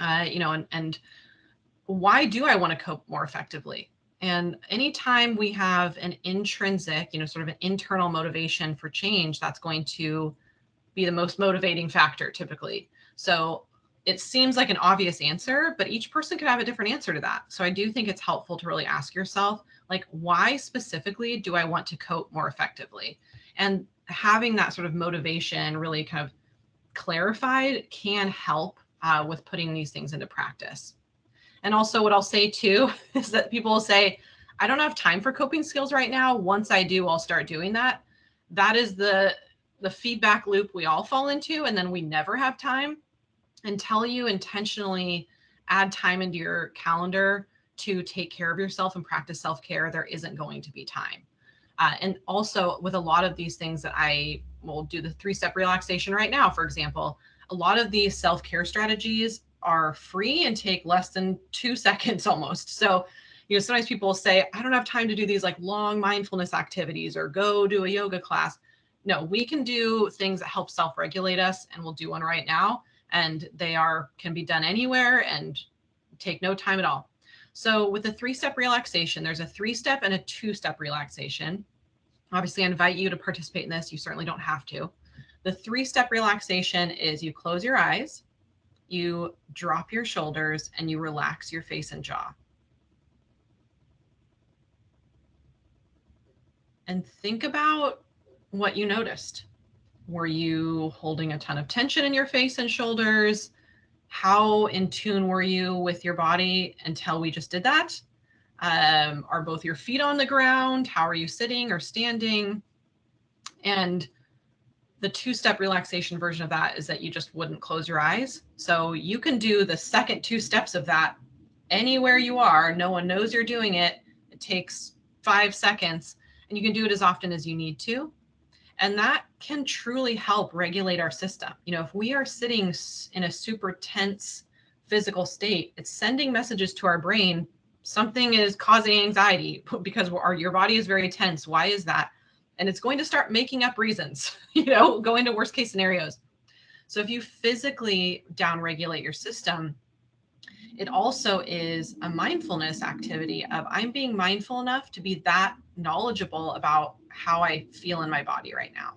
And why do I want to cope more effectively? And anytime we have an intrinsic, sort of an internal motivation for change, that's going to be the most motivating factor typically. So it seems like an obvious answer, but each person could have a different answer to that. So I do think it's helpful to really ask yourself, like, why specifically do I want to cope more effectively? And having that sort of motivation really kind of clarified can help with putting these things into practice. And also what I'll say too is that people will say, I don't have time for coping skills right now. Once I do, I'll start doing that. That is the feedback loop we all fall into, and then we never have time. Until you intentionally add time into your calendar to take care of yourself and practice self-care, there isn't going to be time. And also with a lot of these things that I will do the 3-step relaxation right now, for example, a lot of these self-care strategies are free and take less than 2 seconds almost. So, sometimes people say, I don't have time to do these like long mindfulness activities or go do a yoga class. No, we can do things that help self-regulate us, and we'll do one right now. And they can be done anywhere and take no time at all. So with the 3-step relaxation, there's a 3-step and a 2-step relaxation. Obviously, I invite you to participate in this. You certainly don't have to. The 3-step relaxation is you close your eyes, you drop your shoulders, and you relax your face and jaw. And think about what you noticed. Were you holding a ton of tension in your face and shoulders? How in tune were you with your body until we just did that? Are both your feet on the ground? How are you sitting or standing? And the 2-step relaxation version of that is that you just wouldn't close your eyes. So you can do the second 2 steps of that anywhere you are. No one knows you're doing it. It takes 5 seconds, and you can do it as often as you need to. And that can truly help regulate our system. If we are sitting in a super tense physical state, it's sending messages to our brain. Something is causing anxiety because your body is very tense. Why is that? And it's going to start making up reasons, go into worst case scenarios. So if you physically downregulate your system, it also is a mindfulness activity of I'm being mindful enough to be that knowledgeable about how I feel in my body right now.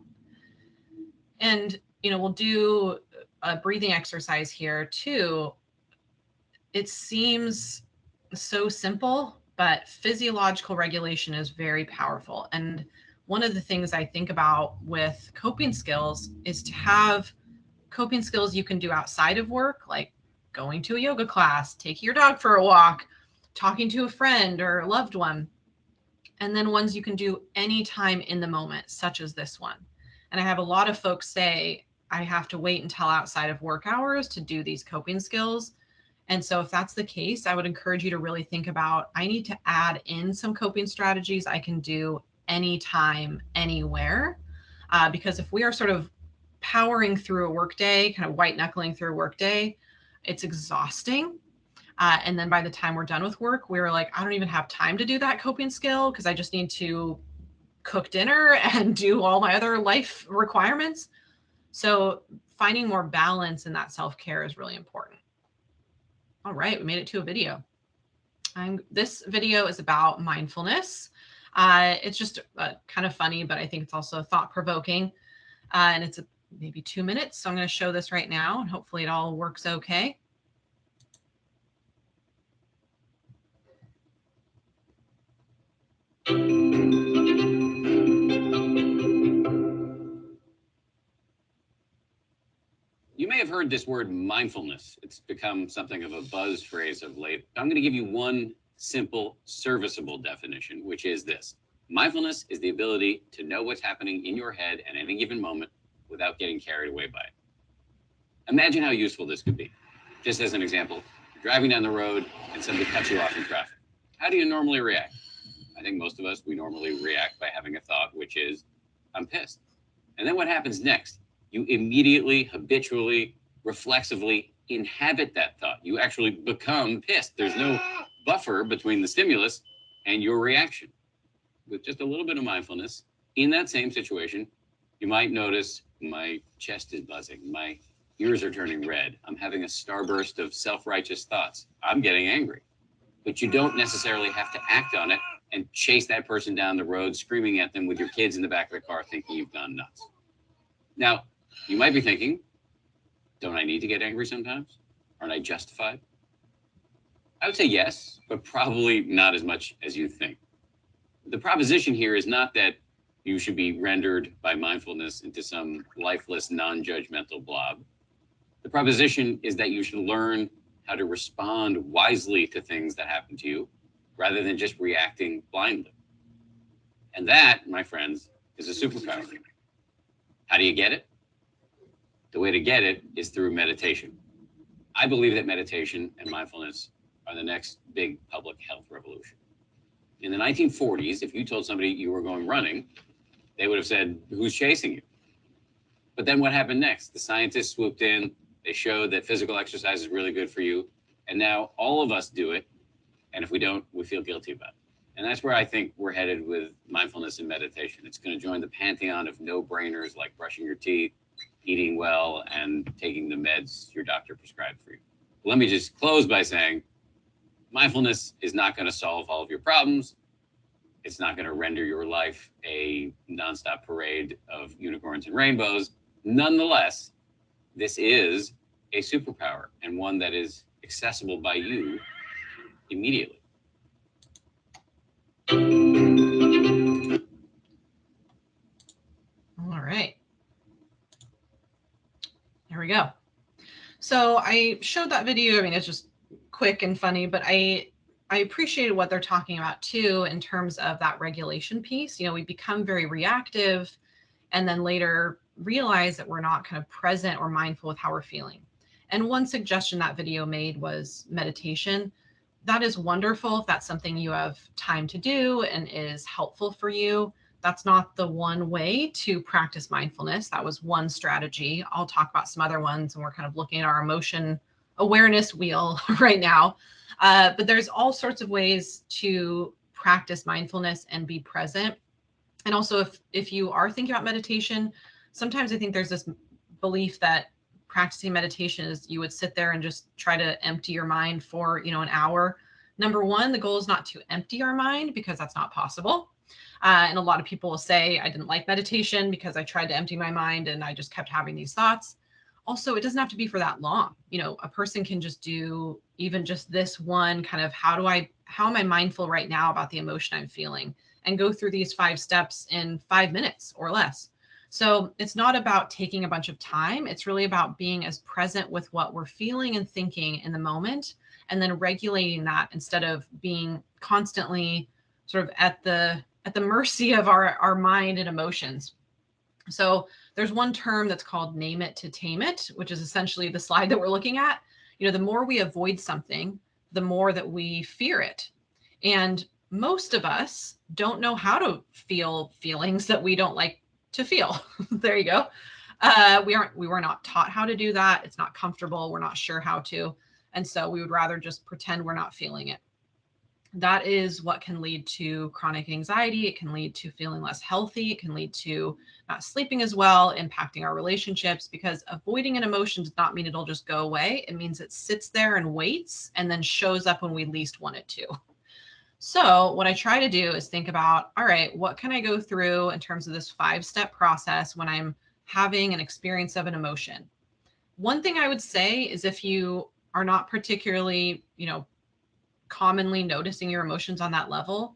And, we'll do a breathing exercise here too. It seems so simple, but physiological regulation is very powerful. And one of the things I think about with coping skills is to have coping skills you can do outside of work, like going to a yoga class, taking your dog for a walk, talking to a friend or a loved one. And then ones you can do anytime in the moment, such as this one. And I have a lot of folks say, I have to wait until outside of work hours to do these coping skills. And so if that's the case, I would encourage you to really think about, I need to add in some coping strategies I can do anytime, anywhere. Because if we are sort of powering through a workday, kind of white knuckling through a workday, it's exhausting. And then by the time we're done with work, we're like, I don't even have time to do that coping skill because I just need to cook dinner and do all my other life requirements. So finding more balance in that self-care is really important. All right, we made it to a video. This video is about mindfulness. It's just kind of funny, but I think it's also thought-provoking. And it's maybe 2 minutes. So I'm going to show this right now, and hopefully it all works okay. You may have heard this word mindfulness. It's become something of a buzz phrase of late. I'm going to give you one simple, serviceable definition, which is this. Mindfulness is the ability to know what's happening in your head at any given moment without getting carried away by it. Imagine how useful this could be. Just as an example, driving down the road and somebody cuts you off in traffic. How do you normally react? I think most of us, we normally react by having a thought, which is, I'm pissed. And then what happens next? You immediately, habitually, reflexively inhabit that thought. You actually become pissed. There's no buffer between the stimulus and your reaction. With just a little bit of mindfulness, in that same situation, you might notice my chest is buzzing, my ears are turning red, I'm having a starburst of self-righteous thoughts, I'm getting angry. But you don't necessarily have to act on it and chase that person down the road, screaming at them with your kids in the back of the car, thinking you've gone nuts. Now, you might be thinking, don't I need to get angry sometimes? Aren't I justified? I would say yes, but probably not as much as you think. The proposition here is not that you should be rendered by mindfulness into some lifeless, non-judgmental blob. The proposition is that you should learn how to respond wisely to things that happen to you, rather than just reacting blindly. And that, my friends, is a superpower. How do you get it? The way to get it is through meditation. I believe that meditation and mindfulness are the next big public health revolution. In the 1940s, if you told somebody you were going running, they would have said, who's chasing you? But then what happened next? The scientists swooped in, They show that physical exercise is really good for you. And now all of us do it. And if we don't, we feel guilty about it. And that's where I think we're headed with mindfulness and meditation. It's going to join the pantheon of no-brainers like brushing your teeth, eating well, and taking the meds your doctor prescribed for you. Let me just close by saying mindfulness is not going to solve all of your problems. It's not going to render your life a nonstop parade of unicorns and rainbows. Nonetheless, this is a superpower, and one that is accessible by you immediately. All right. There we go. So I showed that video. I mean, it's just quick and funny, but I appreciated what they're talking about too, in terms of that regulation piece. You know, we become very reactive and then later realize that we're not kind of present or mindful with how we're feeling. And one suggestion that video made was meditation. That is wonderful if that's something you have time to do and is helpful for you. That's not the one way to practice mindfulness. That was one strategy. I'll talk about some other ones, and we're kind of looking at our emotion awareness wheel right now. But there's all sorts of ways to practice mindfulness and be present. And also, if you are thinking about meditation, sometimes I think there's this belief that practicing meditation is you would sit there and just try to empty your mind for, you know, an hour. Number one, the goal is not to empty our mind, because that's not possible. And a lot of people will say, I didn't like meditation because I tried to empty my mind and I just kept having these thoughts. Also, it doesn't have to be for that long. You know, a person can just do even just this one kind of how am I mindful right now about the emotion I'm feeling, and go through these 5 steps in 5 minutes or less. So it's not about taking a bunch of time. It's really about being as present with what we're feeling and thinking in the moment, and then regulating that instead of being constantly sort of at the mercy of our mind and emotions. So there's one term that's called name it to tame it, which is essentially the slide that we're looking at. You know, the more we avoid something, the more that we fear it. And most of us don't know how to feel feelings that we don't like to feel. There you go. We were not taught how to do that. It's not comfortable. We're not sure how to. And so we would rather just pretend we're not feeling it. That is what can lead to chronic anxiety. It can lead to feeling less healthy. It can lead to not sleeping as well, impacting our relationships, because avoiding an emotion does not mean it'll just go away. It means it sits there and waits and then shows up when we least want it to. So what I try to do is think about, all right, what can I go through in terms of this 5-step process when I'm having an experience of an emotion? One thing I would say is, if you are not particularly, you know, commonly noticing your emotions on that level,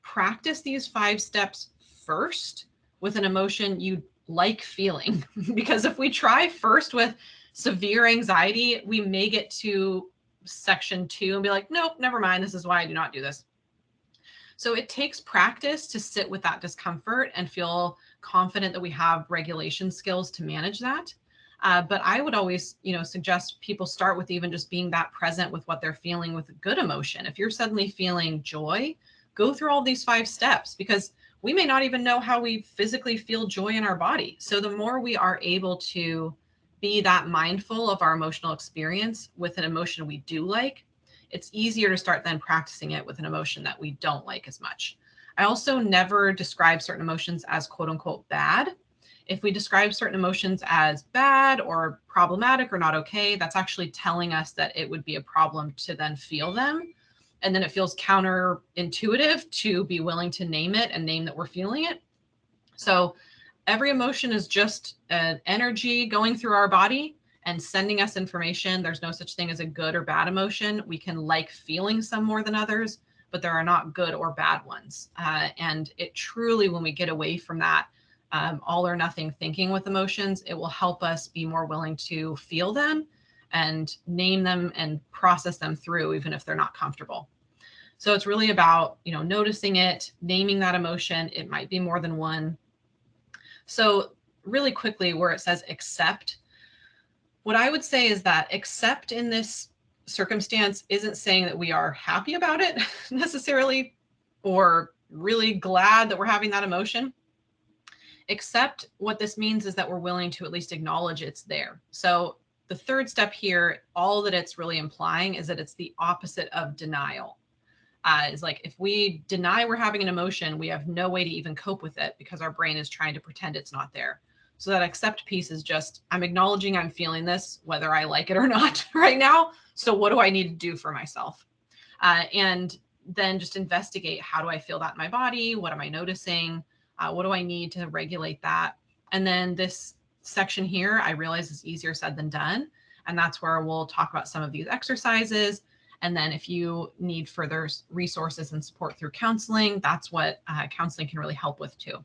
practice these 5 steps first with an emotion you like feeling. Because if we try first with severe anxiety, we may get to section 2 and be like, nope, never mind. This is why I do not do this. So it takes practice to sit with that discomfort and feel confident that we have regulation skills to manage that. But I would always, you know, suggest people start with even just being that present with what they're feeling with good emotion. If you're suddenly feeling joy, go through all these 5 steps, because we may not even know how we physically feel joy in our body. So the more we are able to be that mindful of our emotional experience with an emotion we do like, it's easier to start then practicing it with an emotion that we don't like as much. I also never describe certain emotions as quote unquote bad. If we describe certain emotions as bad or problematic or not okay, that's actually telling us that it would be a problem to then feel them. And then it feels counterintuitive to be willing to name it and name that we're feeling it. So every emotion is just an energy going through our body and sending us information. There's no such thing as a good or bad emotion. We can like feeling some more than others, but there are not good or bad ones. And it truly, when we get away from that all or nothing thinking with emotions, it will help us be more willing to feel them and name them and process them through, even if they're not comfortable. So it's really about, you know, noticing it, naming that emotion. It might be more than one. So really quickly, where it says accept, what I would say is that accept in this circumstance isn't saying that we are happy about it necessarily, or really glad that we're having that emotion. Accept, what this means is that we're willing to at least acknowledge it's there. So the third step here, all that it's really implying is that it's the opposite of denial. Is like, if we deny we're having an emotion, we have no way to even cope with it because our brain is trying to pretend it's not there. So that accept piece is just, I'm acknowledging I'm feeling this, whether I like it or not right now. So what do I need to do for myself? And then just investigate, how do I feel that in my body? What am I noticing? What do I need to regulate that? And then this section here, I realize is easier said than done. And that's where we'll talk about some of these exercises. And then if you need further resources and support through counseling, that's what counseling can really help with too.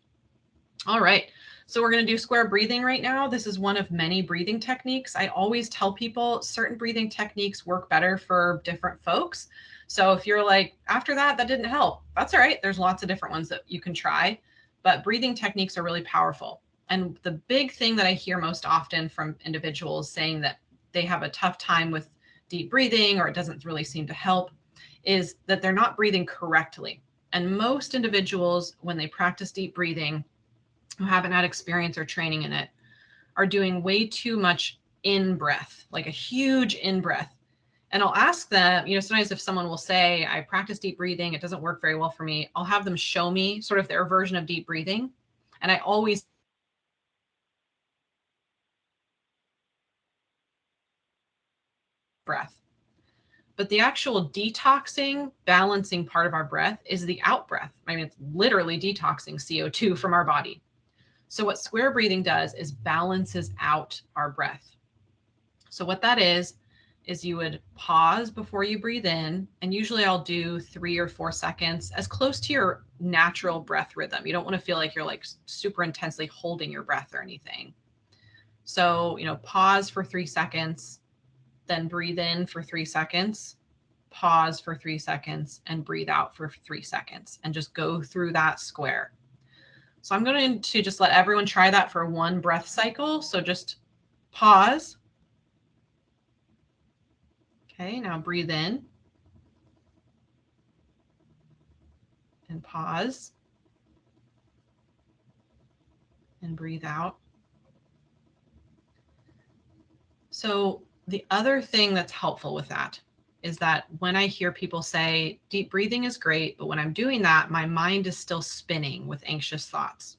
All right. So we're going to do square breathing right now. This is one of many breathing techniques. I always tell people certain breathing techniques work better for different folks. So if you're like, after that, that didn't help, that's all right. There's lots of different ones that you can try, but breathing techniques are really powerful. And the big thing that I hear most often from individuals saying that they have a tough time with deep breathing, or it doesn't really seem to help, is that they're not breathing correctly. And most individuals, when they practice deep breathing, who haven't had experience or training in it, are doing way too much in breath, like a huge in breath. And I'll ask them, sometimes if someone will say, I practice deep breathing, it doesn't work very well for me, I'll have them show me sort of their version of deep breathing. And I always breath. But the actual detoxing, balancing part of our breath is the out breath. I mean, it's literally detoxing CO2 from our body. So what square breathing does is balances out our breath. So what that is you would pause before you breathe in. And usually I'll do 3 or 4 seconds, as close to your natural breath rhythm. You don't want to feel like you're like super intensely holding your breath or anything. So, pause for 3 seconds, then breathe in for 3 seconds, pause for 3 seconds, and breathe out for 3 seconds, and just go through that square. So I'm going to just let everyone try that for 1 breath cycle. So just pause. Okay, now breathe in and pause and breathe out. So the other thing that's helpful with that is that when I hear people say deep breathing is great, but when I'm doing that, my mind is still spinning with anxious thoughts.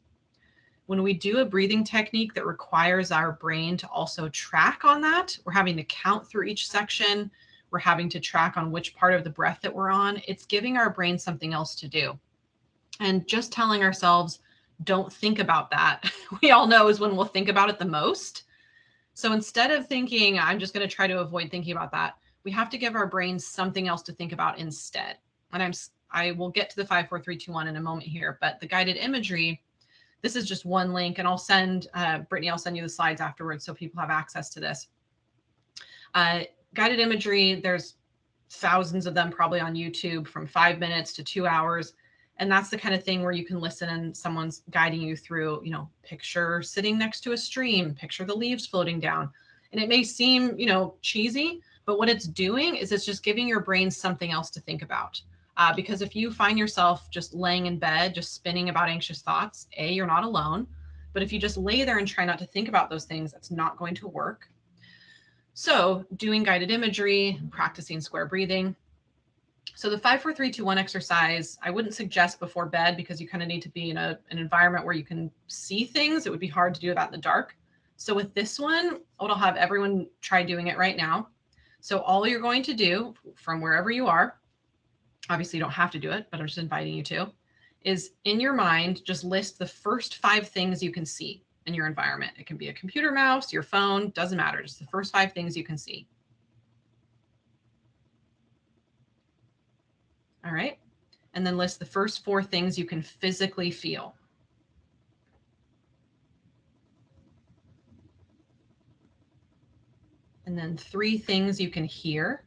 When we do a breathing technique that requires our brain to also track on that, we're having to count through each section. We're having to track on which part of the breath that we're on. It's giving our brain something else to do. And just telling ourselves, don't think about that, we all know is when we'll think about it the most. So instead of thinking, I'm just going to try to avoid thinking about that, we have to give our brains something else to think about instead. And I will get to the 5, 4, 3, 2, 1 in a moment here, but the guided imagery, this is just one link, and I'll send, Brittany, I'll send you the slides afterwards so people have access to this. Guided imagery, there's thousands of them probably on YouTube, from 5 minutes to 2 hours. And that's the kind of thing where you can listen and someone's guiding you through, picture sitting next to a stream, picture the leaves floating down. And it may seem, cheesy, but what it's doing is it's just giving your brain something else to think about. Because if you find yourself just laying in bed, just spinning about anxious thoughts, you're not alone. But if you just lay there and try not to think about those things, it's not going to work. So doing guided imagery, practicing square breathing. So the 5, 4, 3, 2, 1 exercise, I wouldn't suggest before bed, because you kind of need to be in an environment where you can see things. It would be hard to do that in the dark. So with this one, I'll have everyone try doing it right now. So all you're going to do from wherever you are, obviously you don't have to do it, but I'm just inviting you to, is in your mind, just list the first 5 things you can see in your environment. It can be a computer mouse, your phone, doesn't matter. Just the first 5 things you can see. All right. And then list the first 4 things you can physically feel. And then 3 things you can hear.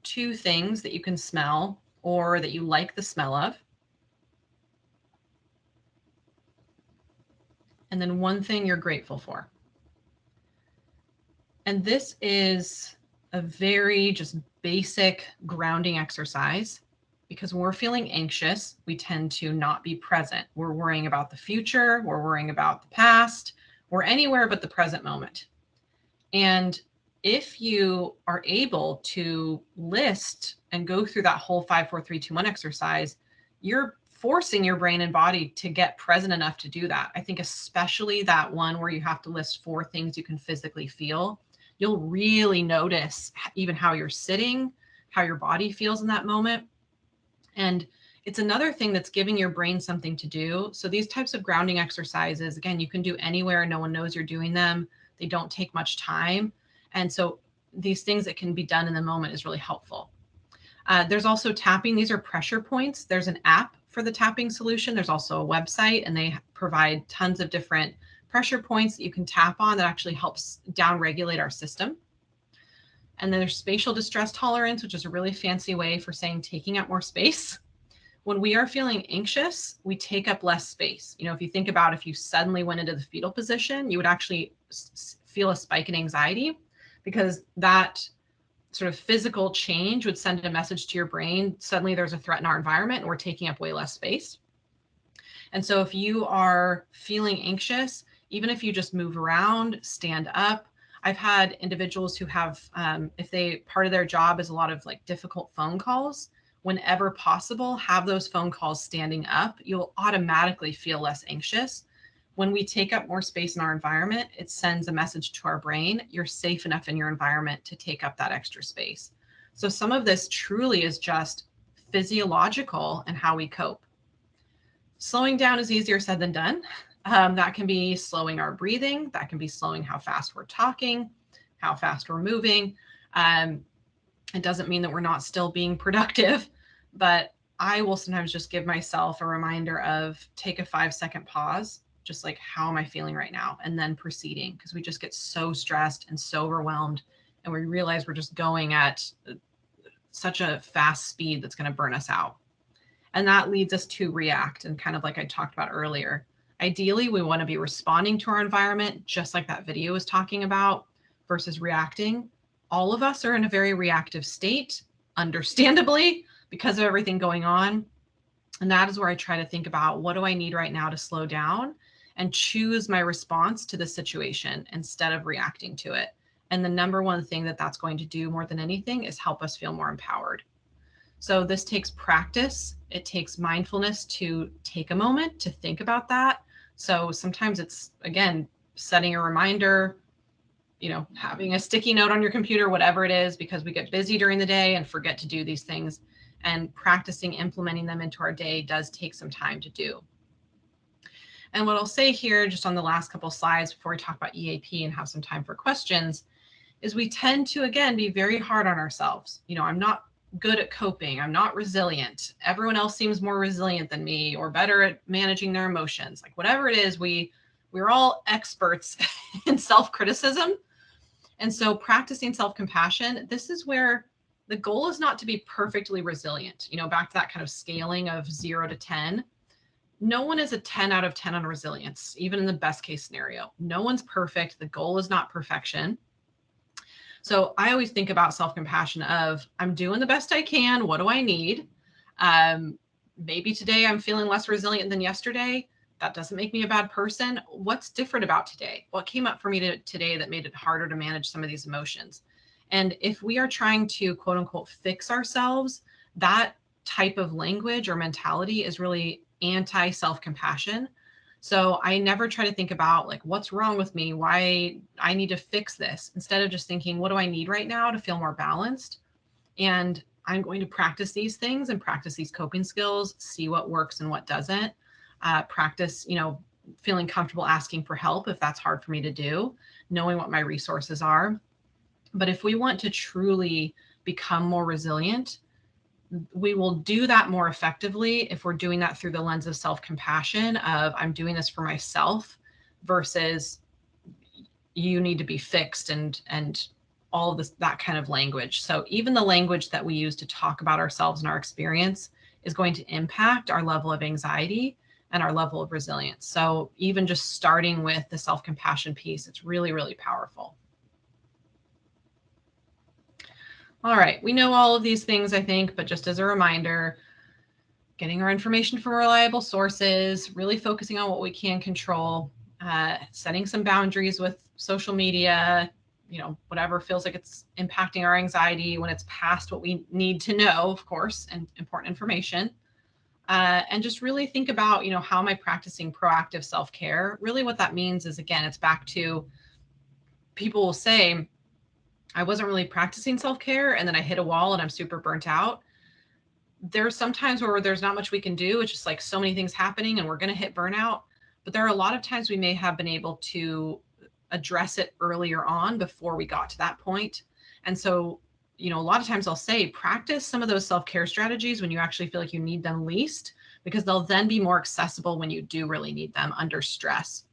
2 things that you can smell or that you like the smell of. And then 1 thing you're grateful for. And this is a very just basic grounding exercise. because when we're feeling anxious, we tend to not be present. We're worrying about the future, we're worrying about the past, we're anywhere but the present moment. And if you are able to list and go through that whole 5, 4, 3, 2, 1 exercise, you're forcing your brain and body to get present enough to do that. I think especially that one where you have to list 4 things you can physically feel, you'll really notice even how you're sitting, how your body feels in that moment. And it's another thing that's giving your brain something to do. So these types of grounding exercises, again, you can do anywhere. No one knows you're doing them. They don't take much time. And so these things that can be done in the moment is really helpful. There's also tapping. These are pressure points. There's an app for the tapping solution. There's also a website, and they provide tons of different pressure points that you can tap on that actually helps downregulate our system. And then there's spatial distress tolerance, which is a really fancy way for saying taking up more space. When we are feeling anxious, we take up less space. You know, if you think about if you suddenly went into the fetal position, you would actually feel a spike in anxiety, because that sort of physical change would send a message to your brain. Suddenly there's a threat in our environment and we're taking up way less space. And so if you are feeling anxious, even if you just move around, stand up. I've had individuals who have, if they, part of their job is a lot of like difficult phone calls, whenever possible, have those phone calls standing up. You'll automatically feel less anxious. When we take up more space in our environment, it sends a message to our brain, you're safe enough in your environment to take up that extra space. So some of this truly is just physiological and how we cope. Slowing down is easier said than done. That can be slowing our breathing. That can be slowing how fast we're talking, how fast we're moving. It doesn't mean that we're not still being productive, but I will sometimes just give myself a reminder of take a 5-second pause, just like, how am I feeling right now? And then proceeding, because we just get so stressed and so overwhelmed, and we realize we're just going at such a fast speed that's going to burn us out. And that leads us to react. And kind of like I talked about earlier, ideally, we want to be responding to our environment, just like that video was talking about, versus reacting. All of us are in a very reactive state, understandably, because of everything going on. And that is where I try to think about, what do I need right now to slow down and choose my response to the situation instead of reacting to it. And the number one thing that that's going to do more than anything is help us feel more empowered. So this takes practice. It takes mindfulness to take a moment to think about that. So sometimes it's, again, setting a reminder, you know, having a sticky note on your computer, whatever it is, because we get busy during the day and forget to do these things. And practicing implementing them into our day does take some time to do. And what I'll say here, just on the last couple slides before we talk about EAP and have some time for questions, is we tend to, again, be very hard on ourselves. You know, I'm not good at coping. I'm not resilient. Everyone else seems more resilient than me or better at managing their emotions. Like whatever it is, we're all experts in self-criticism. And so practicing self-compassion, this is where the goal is not to be perfectly resilient. You know, back to that kind of scaling of 0 to 10. No one is a 10 out of 10 on resilience, even in the best case scenario. No one's perfect. The goal is not perfection. So I always think about self-compassion of, I'm doing the best I can. What do I need? Maybe today I'm feeling less resilient than yesterday. That doesn't make me a bad person. What's different about today? What came up for me today that made it harder to manage some of these emotions? And if we are trying to, quote unquote, fix ourselves, that type of language or mentality is really anti-self-compassion. So I never try to think about like, what's wrong with me? Why I need to fix this, instead of just thinking, what do I need right now to feel more balanced? And I'm going to practice these things and practice these coping skills, see what works and what doesn't. Practice, you know, feeling comfortable asking for help if that's hard for me to do, knowing what my resources are. But if we want to truly become more resilient, we will do that more effectively if we're doing that through the lens of self-compassion of, I'm doing this for myself, versus you need to be fixed and all of this, that kind of language. So even the language that we use to talk about ourselves and our experience is going to impact our level of anxiety and our level of resilience. So even just starting with the self-compassion piece, it's really, really powerful. All right, we know all of these things, I think, but just as a reminder, getting our information from reliable sources, really focusing on what we can control, setting some boundaries with social media, whatever feels like it's impacting our anxiety when it's past what we need to know, of course, and important information. And just really think about, how am I practicing proactive self-care? Really what that means is, again, it's back to people will say, I wasn't really practicing self-care and then I hit a wall and I'm super burnt out. There's some times where there's not much we can do. It's just like so many things happening and we're going to hit burnout. But there are a lot of times we may have been able to address it earlier on before we got to that point. And so, a lot of times I'll say practice some of those self-care strategies when you actually feel like you need them least, because they'll then be more accessible when you do really need them under stress.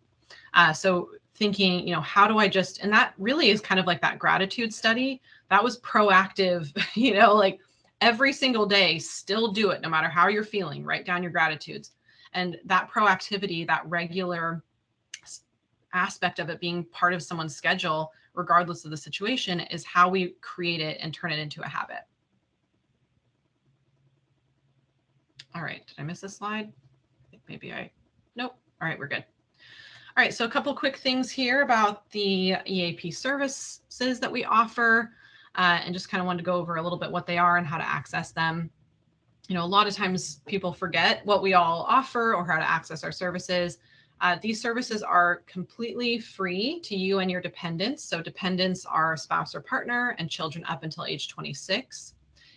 So thinking, how do I and that really is kind of like that gratitude study. That was proactive, like every single day, still do it no matter how you're feeling, write down your gratitudes. And that proactivity, that regular aspect of it being part of someone's schedule, regardless of the situation, is how we create it and turn it into a habit. All right, did I miss a slide? I think maybe nope. All right, we're good. All right, so a couple quick things here about the EAP services that we offer, and just kind of wanted to go over a little bit what they are and how to access them. A lot of times people forget what we all offer or how to access our services. These services are completely free to you and your dependents. So dependents are spouse or partner and children up until age 26.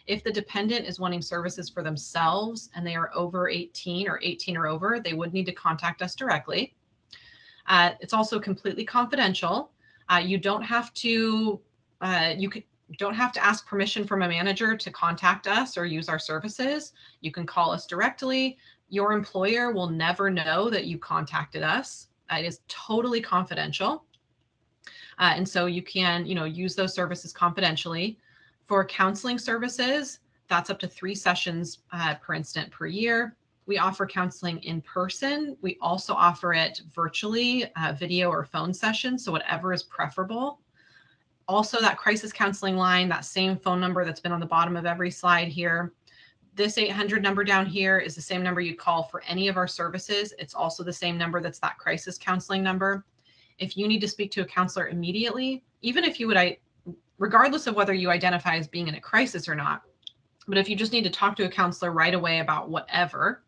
If the dependent is wanting services for themselves and they are over 18 or 18 or over, they would need to contact us directly. It's also completely confidential. You don't have to, don't have to ask permission from a manager to contact us or use our services. You can call us directly. Your employer will never know that you contacted us. It is totally confidential. And so you can, use those services confidentially. For counseling services, that's up to 3 sessions per incident per year. We offer counseling in person. We also offer it virtually, video or phone sessions, so whatever is preferable. Also, that crisis counseling line, that same phone number that's been on the bottom of every slide here. This 800 number down here is the same number you call for any of our services. It's also the same number that's that crisis counseling number. If you need to speak to a counselor immediately, even if you would, regardless of whether you identify as being in a crisis or not, but if you just need to talk to a counselor right away about whatever,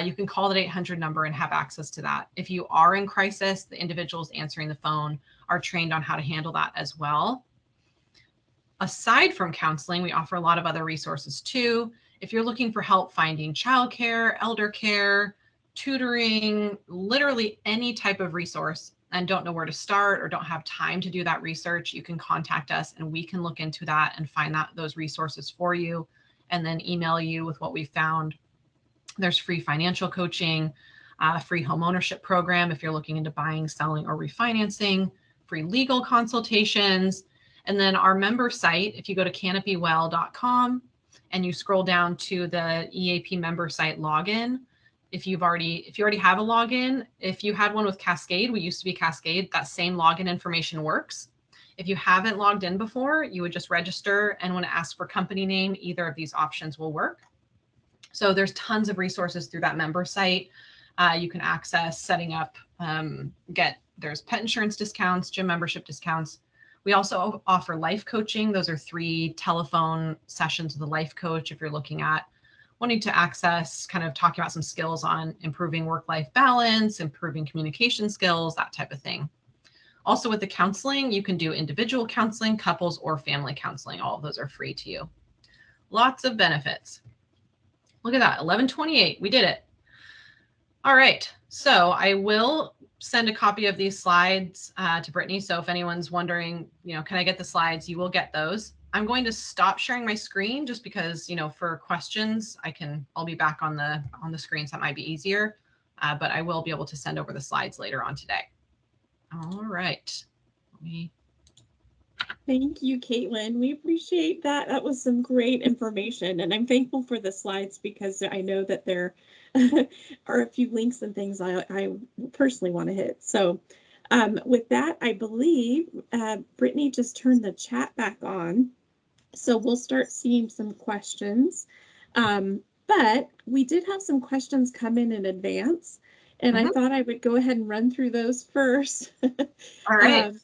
you can call that 800 number and have access to that. If you are in crisis, the individuals answering the phone are trained on how to handle that as well. Aside from counseling, we offer a lot of other resources too. If you're looking for help finding childcare, elder care, tutoring, literally any type of resource, and don't know where to start or don't have time to do that research, you can contact us and we can look into that and find those resources for you and then email you with what we found. There's free financial coaching, free home ownership program if you're looking into buying, selling, or refinancing, free legal consultations. And then our member site, if you go to canopywell.com and you scroll down to the EAP member site login, if you already have a login, if you had one with Cascade, we used to be Cascade, that same login information works. If you haven't logged in before, you would just register, and when it asks for company name, either of these options will work. So there's tons of resources through that member site. You can access setting up, there's pet insurance discounts, gym membership discounts. We also offer life coaching. Those are 3 telephone sessions with a life coach if you're looking at wanting to access, kind of talking about some skills on improving work-life balance, improving communication skills, that type of thing. Also with the counseling, you can do individual counseling, couples, or family counseling. All of those are free to you. Lots of benefits. Look at that, 11:28, we did it. All right, so I will send a copy of these slides to Brittany. So if anyone's wondering, can I get the slides? You will get those. I'm going to stop sharing my screen just because, for questions, I'll be back on the screen, so that might be easier. But I will be able to send over the slides later on today. All right. Thank you, Caitlin. We appreciate that. That was some great information. And I'm thankful for the slides because I know that there are a few links and things I personally want to hit. So with that, I believe Brittany just turned the chat back on. So we'll start seeing some questions. But we did have some questions come in advance, and I thought I would go ahead and run through those first. All right.